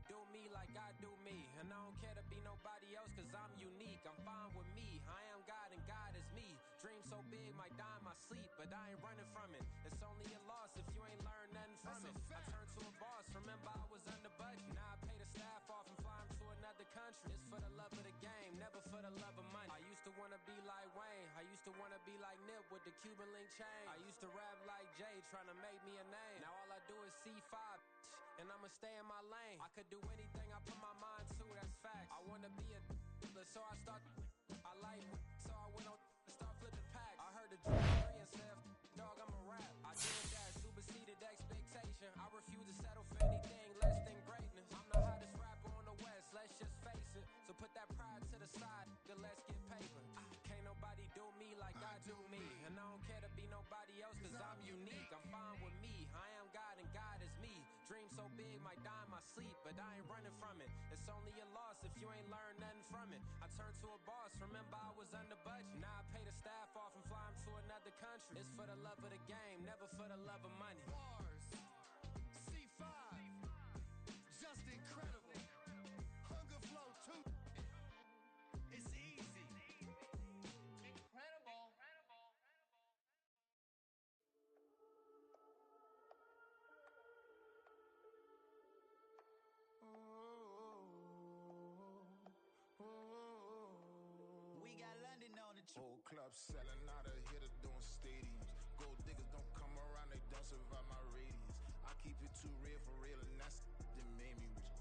Do me like I do me. And I don't care to be nobody else cause I'm unique. I'm fine with me. I am God and God is me. Dream so big might die in my sleep, but I ain't running from it. It's only a loss if you ain't learned nothing from it. I turned to a boss, remember I was under budget. Now I pay the staff off and fly them to another country. It's for the love of the game, never for the love of money. I used to wanna be like Wayne. I used to wanna be like Nip with the Cuban link chain. I used to rap like Jay, trying to make me a name. Now all I do is C5. And I'ma stay in my lane. I could do anything I put my mind to, that's fact. I wanna be a so I start. I like so I went on and start flipping packs. I heard the dream and said, dog, I'm a rap. I did that, superseded expectation. I refuse to settle for anything less than greatness. I'm the hottest rapper on the West, let's just face it. So put that pride to the side, then let's get paper. Can't nobody do me like I do me. And I don't care to be nobody else cause I'm unique. I'm fine with me. I am God and God is me. Dream so big might die in my sleep, but I ain't running from it. It's only a loss if you ain't learned nothing from it. I turned to a boss, remember I was under budget. Now I pay the staff off and fly them to another country. It's for the love of the game, never for the love of money. Bars, C5, just incredible. Hunger flow too. It's easy. Whole club selling out of hitter doing stadiums. Gold diggers don't come around, they don't survive my radius. I keep it too real for real, and that's that made me rich.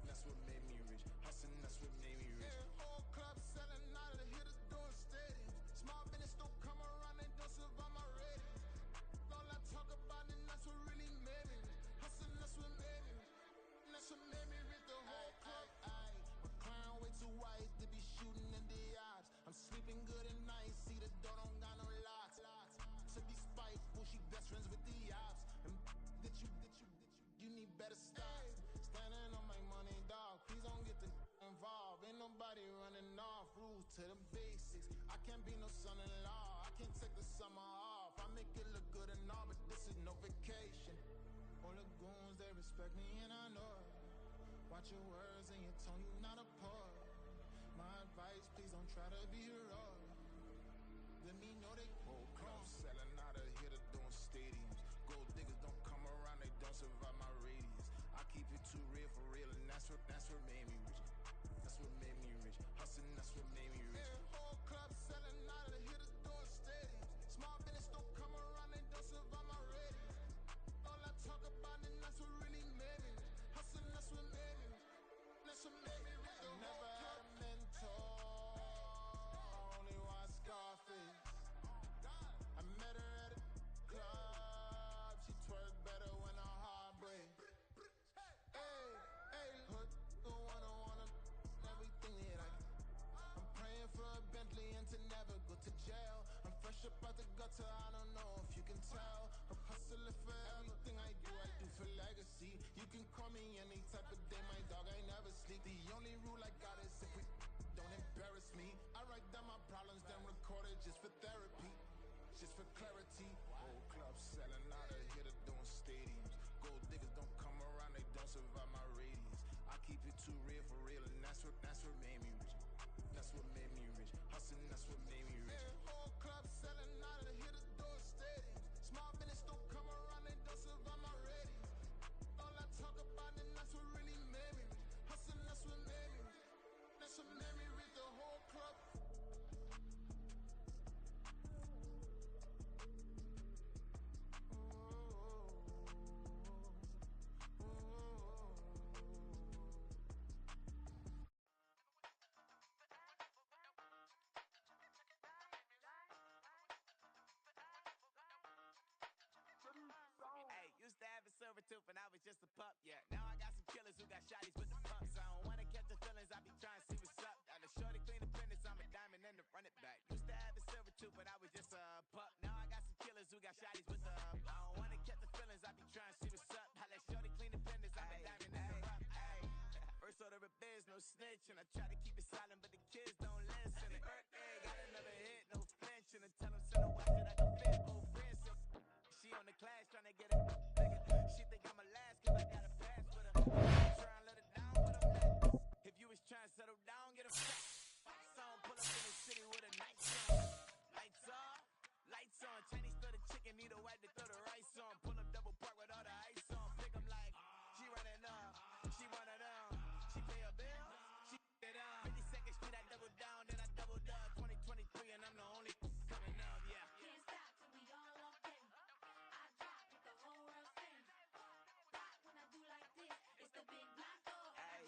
That's what made me rich. Hustling, that's what made me rich. Yeah, whole club selling out of hitters doing stadiums. Small business don't come around, they don't survive my radius. All I talk about, and that's what really made me rich. Hustling, that's what made me rich. That's what made me rich. The whole club. My clown way too white to be shooting in the odds. I'm sleeping good at night, see the door don't got no locks. To be spiteful, she best friends with the ops. And you need better stocks. Standing on my money, dog. Please don't get the involved. Ain't nobody running off. Rules to the basics. I can't be no son-in-law. I can't take the summer off. I make it look good and all, but this is no vacation. All the goons, they respect me and I know it. Watch your words and your tone, you not a poet. My advice, please don't try to be heroic. Let me know they whole club selling out of hitter doing stadiums. Gold diggers don't come around, they don't survive my radius. I keep it too real for real, and that's what made me rich. That's what made me rich. Hustling, that's what made me rich. Yeah, whole club selling out of hitters doing stadiums. Small business don't come around, they don't survive my radius. All I talk about, and that's what really made me rich. Hustling, that's what made me rich. That's what made me rich. I never had a mentor. Only watch Scarface. I met her at a club. She twerk better when her heart breaks. Hey, hood, the wanna everything that I get. I'm praying for a Bentley and to never go to jail. I'm fresh up out the gutter, I don't know if you can tell. I'm hustling for everything I do for legacy. You can call me any type of day, my dog, I never sleep. The only rule I got is if we don't embarrass me. I write down my problems, then record it just for therapy. Just for clarity. Whole club selling out of hitter doing stadiums. Gold diggers don't come around, they don't survive my radius. I keep it too real for real, and that's what made me rich. That's what made me rich. Hustling, that's what made me rich. Yeah, whole club selling out of hitters doing stadiums. Small business don't come around, they don't survive my radius. All I talk about, and that's what really made me rich. Hustling, that's what made me rich. That's what made me rich. The whole club. Hey, used to have a silver tooth and I was just a pup, yeah. Now I got some killers who got shotties with the pumps. I don't wanna catch the feelings, I be trying to see what's up. Got a shorty clean the fitness, I'm a diamond and to run it back. Used to have a silver tooth, but I was just a pup. Now I got some killers who got shotties with the I don't wanna catch the feelings, I be trying to see what's up. I let shorty clean the fitness, I'm a diamond and to run. First order of biz, no snitch, and I try to keep it silent, but the kids don't listen. And birthday, got another hit, no flinch, and I tell them send a watch that I can fit, both friends. She on the class tryna get a nigga. She think I'm a last cause I got a pass with her. Tryna let her down, but I'm not. If you was tryna settle down, get a fat. Song pull up in the city with a nice on. Lights off, lights on. Chinese throw the chicken, need a wipe to throw the rice on. Pull up double park with all the ice on. Pick 'em like, she running up, she running up. She pay her bill, she it up. 52nd Street, I double down, then I doubled up. 2023 and I'm the only coming up, yeah. Can't stop till we all walk in. I drop with the whole world spin. Rock when I do like this. It's the big block door. Hey,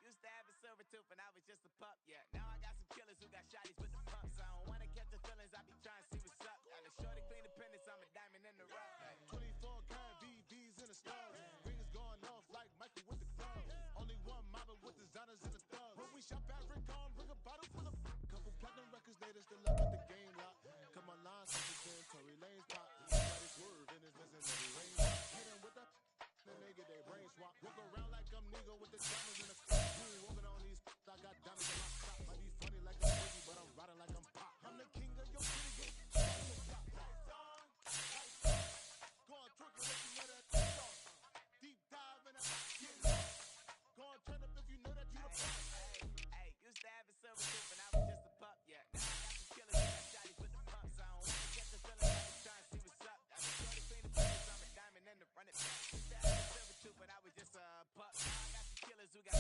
used to have a silver tooth and I was just a pup, yeah. Now I got some killers who got shotties with the pumps. I don't wanna catch the feelings, I be trying to see what's up. Got a shorty clean the pennies, I'm a diamond in the rough. 24 karat VVs in the stars. Rings going off like Michael with the gloves. Only one mobbing with designers in the thugs. When we shop fabric on, bring a bottle full of couple platinum records later, still up at the game lot. Cut my lines off again, Tory Lane's pop. Somebody swerve and it's missing every rain. Hit 'em with the and they get their brain swap. Walk around like I'm nigga with the diamonds in the you ain't walking on these I got diamonds in my top. Might be funny like I'm Biggie, but I'm riding like I'm Pop. I'm the king of your city, get on the top. Lights on, lights on. Go on, twerk it if you know that song. Deep dive in that get lost. Go on, turn up if you know that you the boss. Hey, used to have a silver tooth and I was just a pup, yeah. Now I got some killers who got shotties with the pumps. I don't wanna catch the feelings, I be trying to see what's up. Got a shorty clean the fitness, I'm a diamond and to run it back. Used to have a silver tooth, but I was just a pup. Now I got some killers who got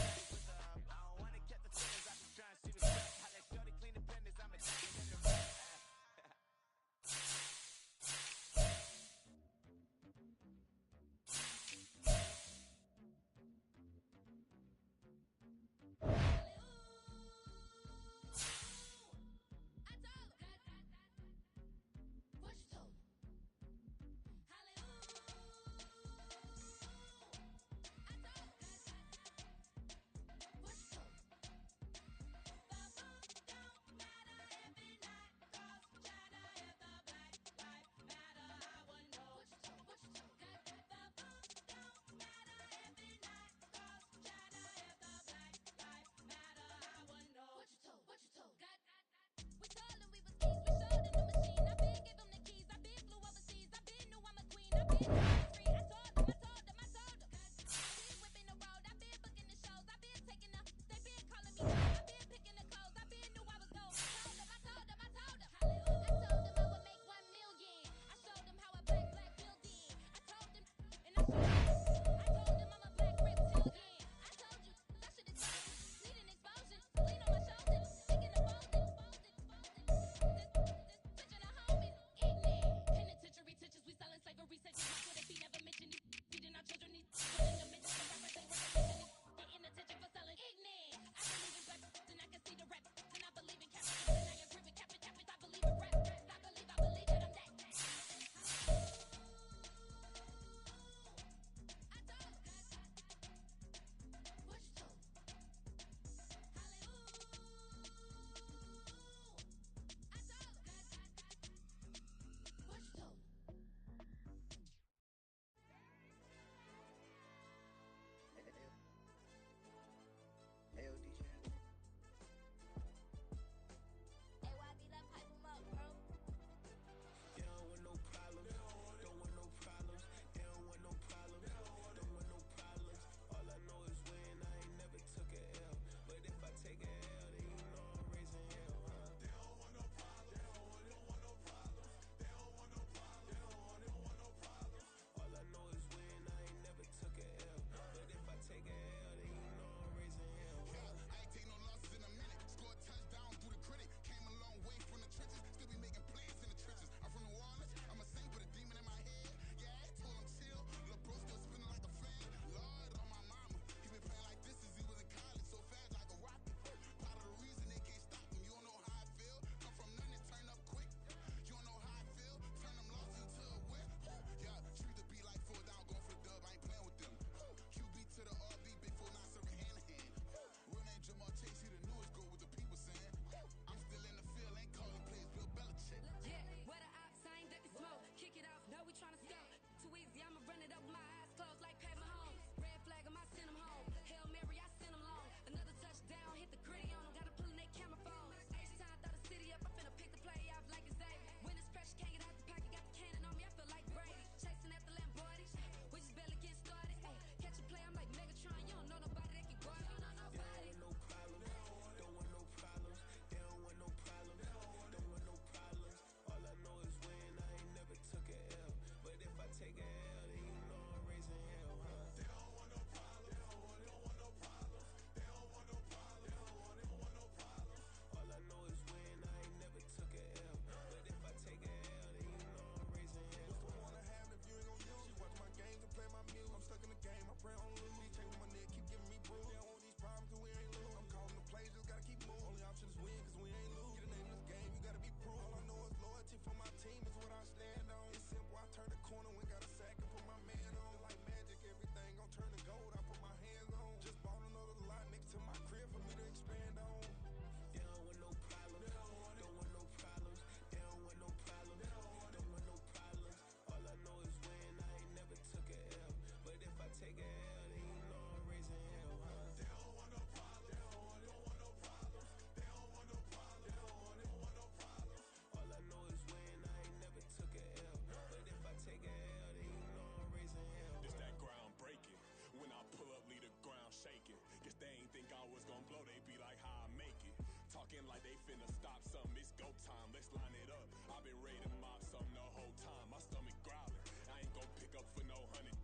let's line it up. I've been ready to mop something the whole time. My stomach growling. I ain't gon' pick up for no 100,000.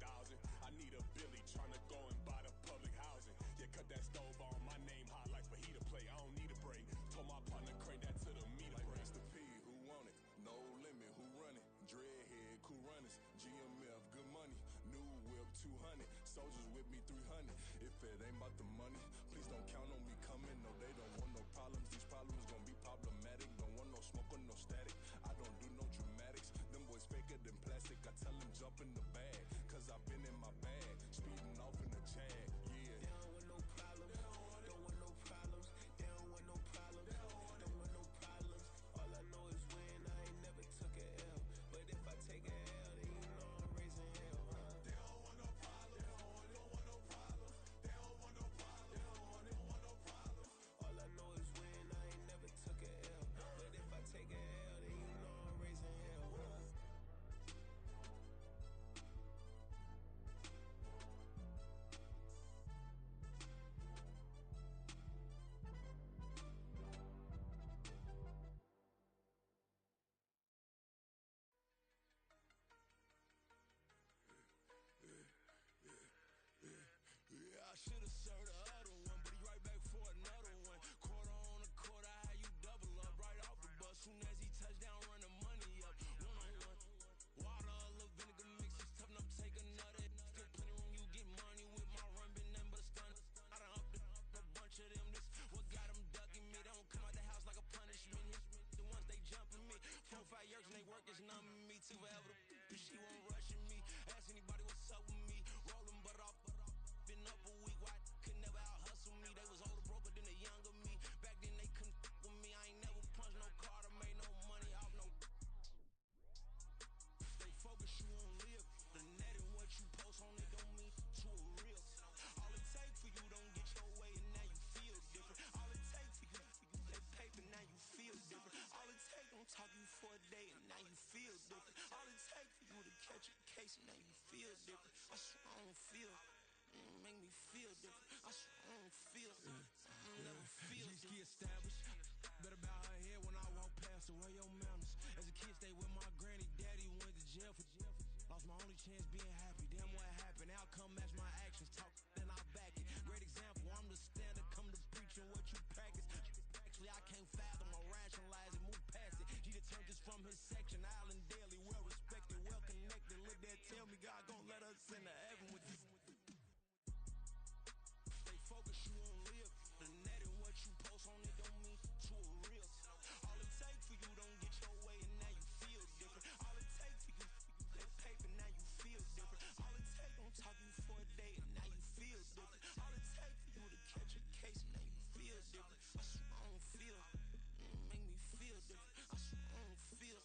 I need a Billy tryna go and buy the public housing. Yeah, cut that stove on. My name hot like fajita play. I don't need a break. Told my partner crank that to the meter break. Mr. P, who want it? No limit, who run it? Dreadhead, cool runners. GMF, good money. New whip, 200. Soldiers with me, 300. If it ain't about the money, please don't count on me coming. No, they don't want no problems. These problems gon' be problematic. Don't want no smoke or no static. I don't do no dramatics. Them boys faker than plastic. I tell them jump in the bag, cause I've been in my bag. Speeding off in the Jag, yeah. They don't want no problems. Don't want no problems. They don't want no problems. Don't want no problems. All I know is win. I ain't never took a L. But if I take a L, then you know I'm raising hell, huh? They don't want no problems. Don't want no problems. They don't want no problems. Don't want no problems. All I know is win. I ain't never took a L. But if I take a L, then you know I'm raising hell, huh? Yeah, I should've served the other one, but he right back for another one. Quarter on a quarter, how you double up right off the bus? Soon as he touched down, run the money up. One on one. Water, a little vinegar mix, it's tough enough to take another. Still plenty room, you get money with my run, been nothing but a stun. I done upped a bunch of them. This what got them ducking me. They don't come out the house like a punishment. The ones they jumping me. 4 or 5 years and they work is numbing me. Too forever, she won't rushing me. Ask anybody what's up with me. Rolling butt off. Been up a week, why could never out hustle me? They was older, broker than the younger me. Back then they couldn't with me. I ain't never punched no card or made no money off no. Stay focused, you won't live. The net and what you post on it don't mean to a real. All it take for you don't get your way and now you feel different. All it take for you that paper, now you feel different. All it take don't talk you for a day and now you feel different. All it take for you to catch a case and now you feel different. I swear I don't feel. Make me feel different. I swear I don't feel. I never feel G-ski established. Better bow her head when I walk past her. Where your manners? As a kid, stayed with my granny. Daddy went to jail for. Lost my only chance being happy. Damn, what happened? Outcome match my actions. Talk, then I back it. Great example. I'm the standard. Come to preaching what you practice. Actually, I can't fathom or rationalize it. Move past it. G turned this from his section. Island daily, well respected, well connected. Look there, tell me God gon' let us into heaven with you. Stay focused, you won't live. The net and what you post on it don't mean to a real. All it take for you don't get your way and now you feel different. All it take for you that paper, now you feel different. All it take don't talk you for a day and now you feel different. All it take for you to catch a case and now you feel different. I swear I don't feel. Make me feel different. I swear I don't feel.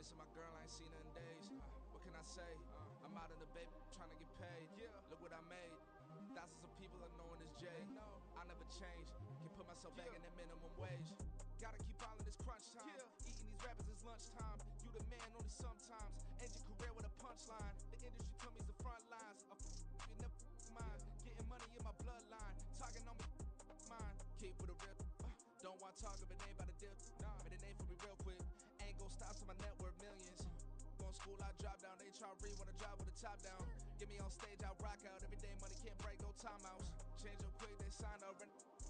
Missing my girl, I ain't seen her in days. What can I say? I'm out in the baby, trying to get paid. Look what I made. Thousands of people are knowing this Jay. I never change. Can put myself back in that minimum wage. Gotta keep all in this crunch time. Eating these rappers is lunchtime. You the man only sometimes. End your career with a punchline. The industry told me the front lines. You never mine. Getting money in my bloodline. Talking on me, mine. Keep with a real. Don't want to talk if it ain't about a deal. Made a name for me real quick. Ain't gon' stop so my net worth millions. Going school, I drop down. HRE wanna drive with the top down. Get me on stage, I rock out. Every day money can't break, no timeouts. Change up quick, they sign up.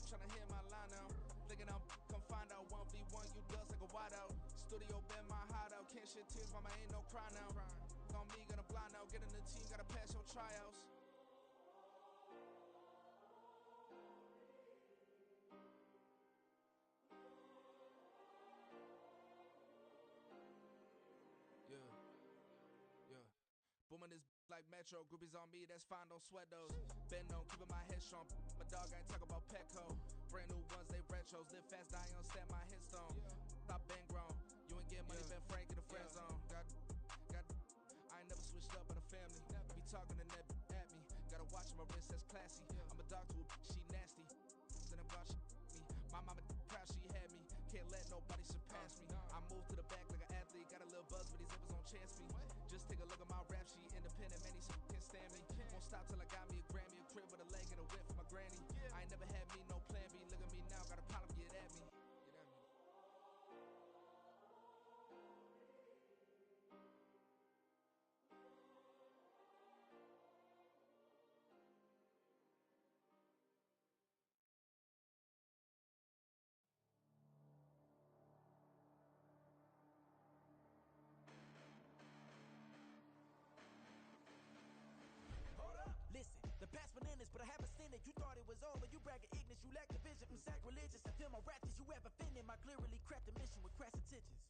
Tryna hear my line now. Thinking I'm come find out 1v1, you dust like a wideout. Studio been my hideout. Can't shed tears, mama ain't no cry now. On me, gonna blind out. Get in the team, gotta pass your tryouts. Booming this like Metro, groupies on me, that's fine, don't sweat those. Been known, keeping my head strong. My dog ain't talking about Petco. Brand new ones, they retros. Live fast, die on set, my headstone. Stop been grown. You ain't getting money, been frank in the friend zone. I ain't never switched up on the family. Be talking to that at me. Gotta watch my wrist, that's classy. I'm a dog to a she nasty. Then about she me. My mama proud she had me. Can't let nobody surpass me. I move to the back like an athlete. Got a little buzz, but these zippers don't chance me. Just take a look at my rap sheet. Independent, man, these can't stand me. Won't stop till I got me a Grammy, a crib with a leg and a whip for my granny. I ain't never had me no plan B. Look at me now, got a problem, get at me. Listen, the past bananas, but I haven't seen it. You thought it was over, you bragging ignorance, you lack the vision. I'm sacrilegious, I feel my wrath as you have offended my clearly crafted mission with crass intentions.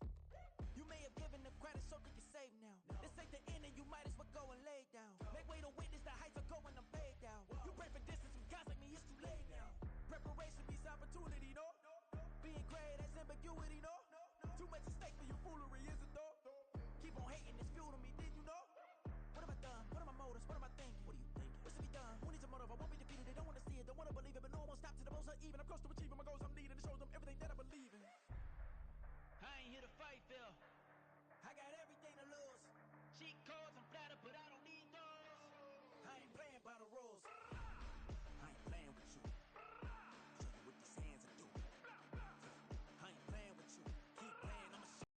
You may have given them credit so they can save now. This ain't the end and you might as well go and lay down. Make way to witness the heights are going, I'm paid down. You pray for distance from guys like me, it's too late now. Preparation means opportunity, no? Being great has ambiguity, no? Too much at stake for your foolery, is it though? Keep on hating, it's fuel to me, did you know? What have I done? What are my motives? What am I thinking? What are you thinking? What's to be done? Who needs a motive? I won't be defeated. They don't want to see it, don't want to believe it, but no one will stop to the most even. I'm close to achieving my goals. I'm needing to show them everything that I believe in. I ain't here to fight, Phil. I got everything to lose. Cheat codes and flatter, but I don't need those. I ain't playing by the rules. I ain't playing with you. Show you what these hands are doing. I ain't playing with you. Keep playing, I'ma show.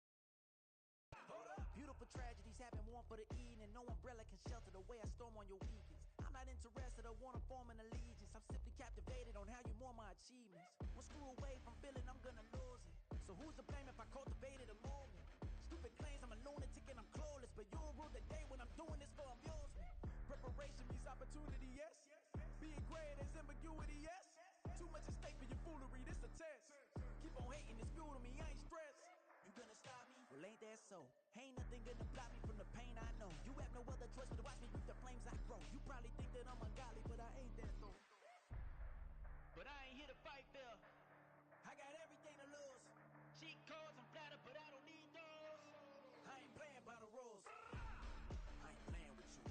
Hold up. Beautiful tragedies happen, one for the evening. No umbrella can shelter the way I storm on your weekends. I'm not interested, I wanna form an allegiance. I'm simply captivated on how you more my achievements. One screw away from feeling I'm gonna lose it. So who's to blame if I cultivated a movement? Stupid claims I'm a lunatic and I'm clueless, but you'll rule the day when I'm doing this for amusement. Preparation means opportunity, yes. Being great is ambiguity, yes. Too much at stake for your foolery, this a test. Keep on hating, it's fuel to me, I ain't stressed. You gonna stop me? Well, ain't that so? Ain't nothing gonna block me from the pain I know. You have no other choice but to watch me with the flames I grow. You probably think that I'm ungodly, but I ain't that though. But I ain't here to fight, Phil. I got everything to lose. Cheat codes and flatter, but I don't need those. I ain't playing by the rules. I ain't playing with you.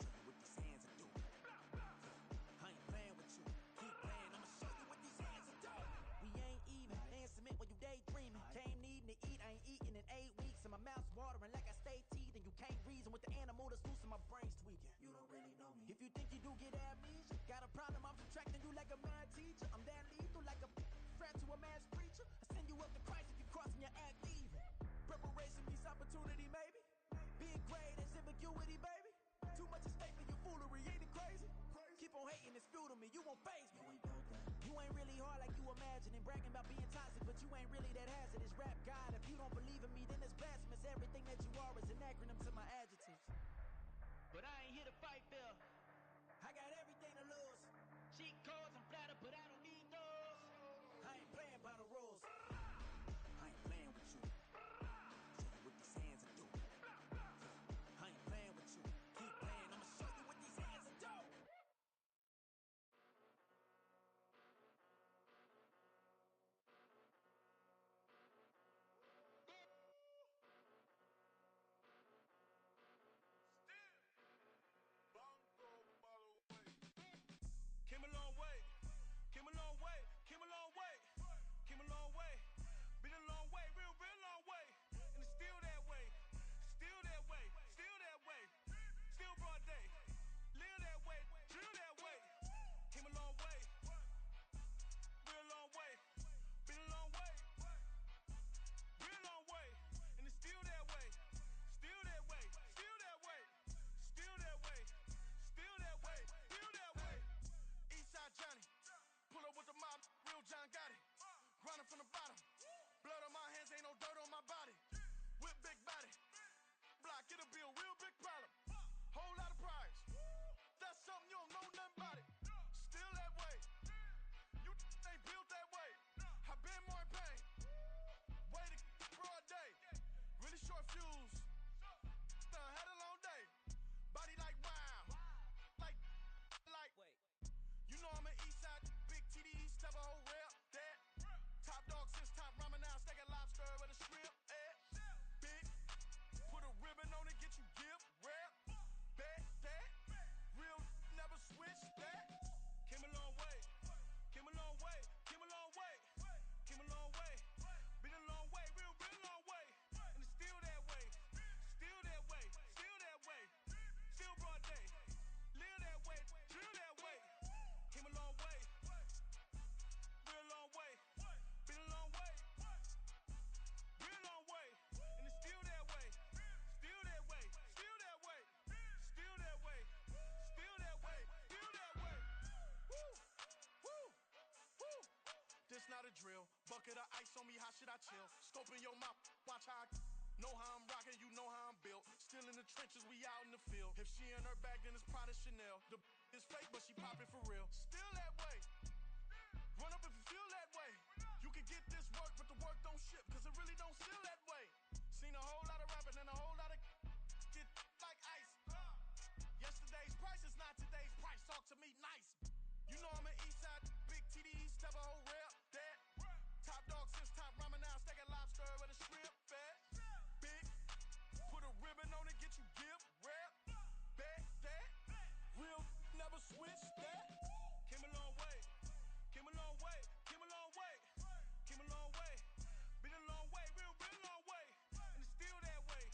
Show you what these hands are doing. I ain't playing with you. Keep playing, I'ma show you what these hands are doing. We ain't even. They ain't cement when you daydreaming. Came needing to eat, I ain't eating in 8 weeks. And my mouth's watering like I stay teeth. And you can't reason with the animal that's loose and my brain's tweaking. You don't really know me. If you think you do get amnesia, got a problem, I'm subtracting you like a mad teacher. I'm that lethal like a threat to a mass preacher. I send you up to Christ if you crossing your act even. Preparation means opportunity, maybe. Being great is ambiguity, baby. Too much at stake for your foolery, ain't it crazy? Keep on hating, it's fuel to me, you won't faze me. You ain't really hard like you imagining. Bragging about being toxic, but you ain't really that hazardous. Rap God, if you don't believe in me, then it's blasphemous. Everything that you are is an acronym to my adjectives. But I ain't here to fight, Phil. I got everything to lose. Cheat codes and flatter, but I don't need those. I ain't playing by the rules. I ain't playing with you. Show you what these hands are doing. I ain't playing with you. Keep playing, I'ma show you what these hands are doing. I chill. Scoping your mouth, watch how I know how I'm rocking, you know how I'm built. Still in the trenches, we out in the field. If she in her bag, then it's Prada Chanel. The is fake, but she poppin' for real. Still that way. Run up if you feel that way. You can get this work, but the work don't ship, cause it really don't feel that way. Seen a whole lot of rapping and a whole lot of get like ice. Yesterday's price is not today's price. Talk to me nice. You know I'm an Eastside, big TDE, step a whole rep, that. Top dog since top ramen now, steak and lobster with a shrimp, fat. Big, put a ribbon on it, get you gift, rep, bet, that. Real, never switch, that. Came a long way, came a long way, came a long way, came a long way. Been a long way, real long way. And it's still that way,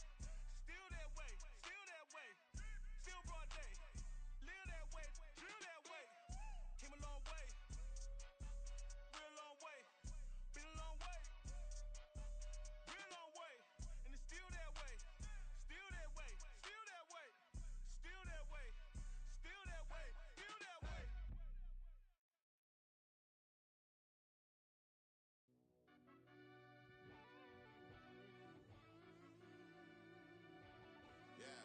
still that way, still that way. Still broad day, live that way, drill that way. Came a long way, real long way. Been a long way, real long way. And it's still that way, still that way, still that way, still that way, still that way, still that way. Yeah.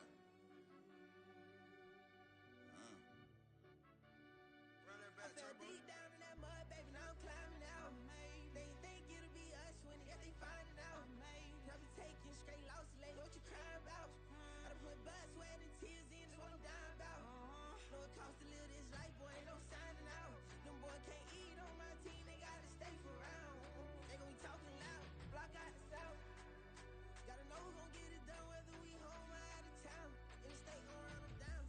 Run that back, I fell turbo. deep down in that mud, baby, now I'm climbing out. They think it'll be us when they finding out. I be taking straight losses lately, what you crying about? I done put blood, sweat, and tears in, just what I'm dying about. Know it costs to live this life, boy, ain't no signing out. Them boy can't eat on my team, they gotta stay for round. They gon' be talking loud, block out the south. Gotta know who gon' get it done, whether we home or out of town. In the state gon' run them down.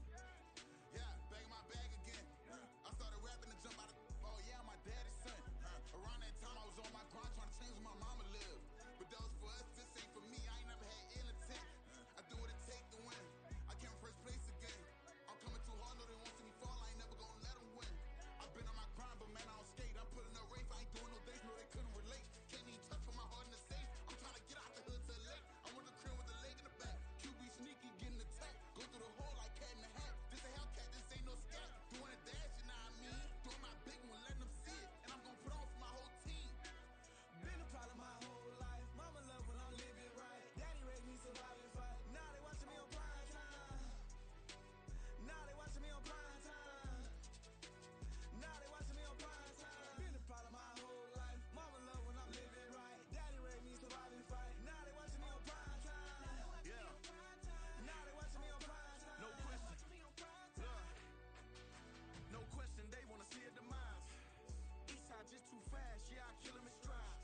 Yeah, back in my bag again. I started rapping to jump out of. Oh yeah, I'm my daddy's son. Around that time, I was on my grind trying to change where my mama lived. But that was for us, this ain't for me. I ain't never had ill intent. I do what it take to win. I came first place again. I'm coming too hard, no they won't see me fall. I ain't never gonna let them win. I've been on my grind, but man, I don't skate. I'm putting up race, I ain't doing no days, no they couldn't relate. Can't even touch with my heart in the safe. I'm trying to get out the hood to the lake. I'm with the crib with the leg in the back. QB sneaky, getting attacked. Go through the hole like cat in the hat. This a Hellcat, this ain't no scat. Doing a dash, you know what I mean? Doing my big one, letting them see it. And I'm gonna put on for my whole team. Been a problem my whole life. Mama love when I'm living right. Daddy raised me survive and fight. Now they watching me on prime time. Now they watching me on prime time. Now they watching me on prime time. Been a problem my whole life. Mama love when I'm living right. Daddy raised me survive and fight. Now they watching me on prime time. Yeah, Now they watching me on prime time. no question. Look, no question, they wanna see a demise. Eastside just too fast, yeah, I kill him in stride.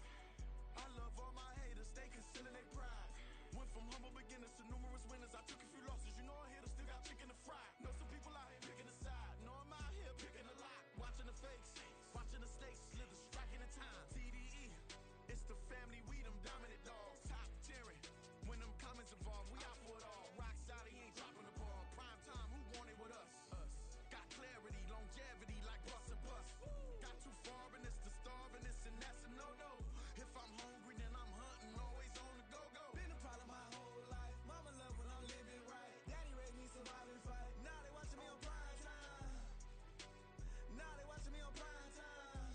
I love all my haters, they concealing their pride. Went from humble beginners to numerous winners. I took a few losses, you know I'm here to still got chicken to fry. Know some people out here picking a side, know I'm out here picking a lot. Watching the fakes, watching the stakes, slither, striking the time. TDE, it's the family, we them dominant dogs. Top tiering, when them comments involved, we out for it all. Rock side, he ain't dropping the ball. Prime time, who want it with us? Got clarity, longevity, like bus and bus. Got too far and it's the starving, this and that's a no-no. If I'm hungry, then I'm hunting, always on the go-go. Been a problem my whole life. Mama love when I'm living right. Daddy raised me survive and fight. Now they watching me on prime time. Now they watching me on prime time.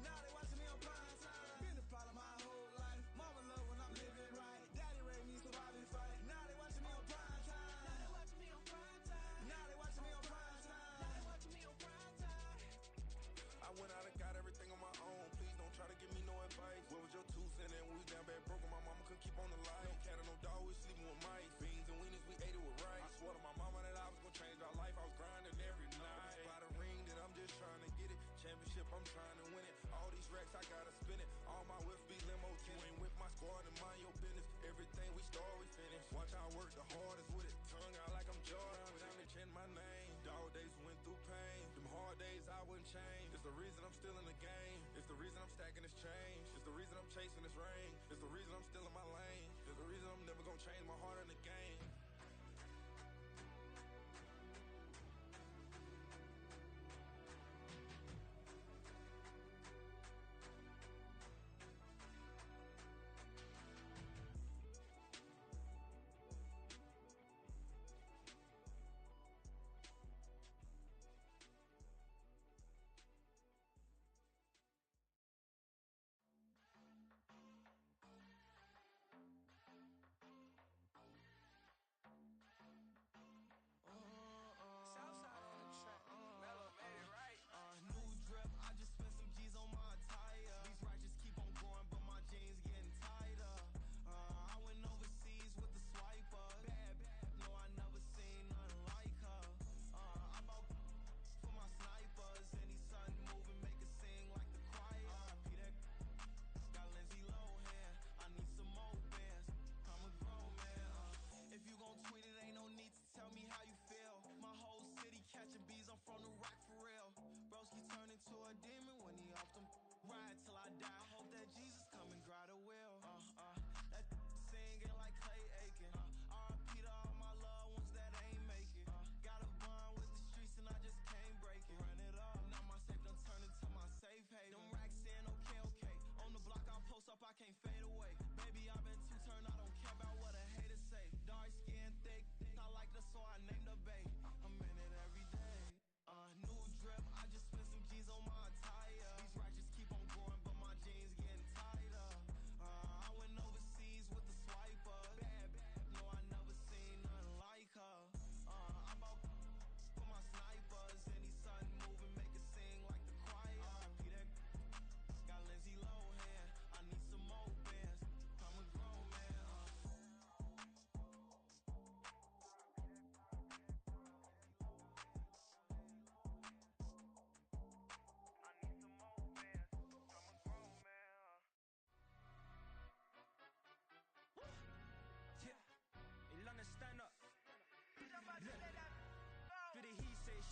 Now they watching me on prime time. Been a problem my whole life. Mama love when I'm living right. Daddy raised me survive and fight. Now they watching me on prime time. Now they watching me on prime time. Now they watching me on prime time. Now they watching me on prime time. I went out and got everything on my own. Please don't try to give me no advice. What was your 2 cents and we was down bad broke and my mama couldn't keep on the light. No cat and no dog, we sleeping with mice. Beans and weenies, we ate it with rice. I swore to my mama that I was gonna change our life. I was grinding every night. By the ring that I'm just trying to get it. Championship, I'm trying to win it. All these racks, I gotta spin it. All my whips be limo tinted. Ain't with my squad and mind your business. Everything we start, we finish. Watch how I work the hardest with it. Tongue out like I'm Jordan. Without me change my name. Dog days went through pain. Them hard days I wouldn't change. It's the reason I'm still in the game. It's the reason I'm stacking this change. It's the reason I'm chasing this ring. It's the reason I'm still in my lane. It's the reason I'm never gonna change my heart in the game.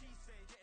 she say.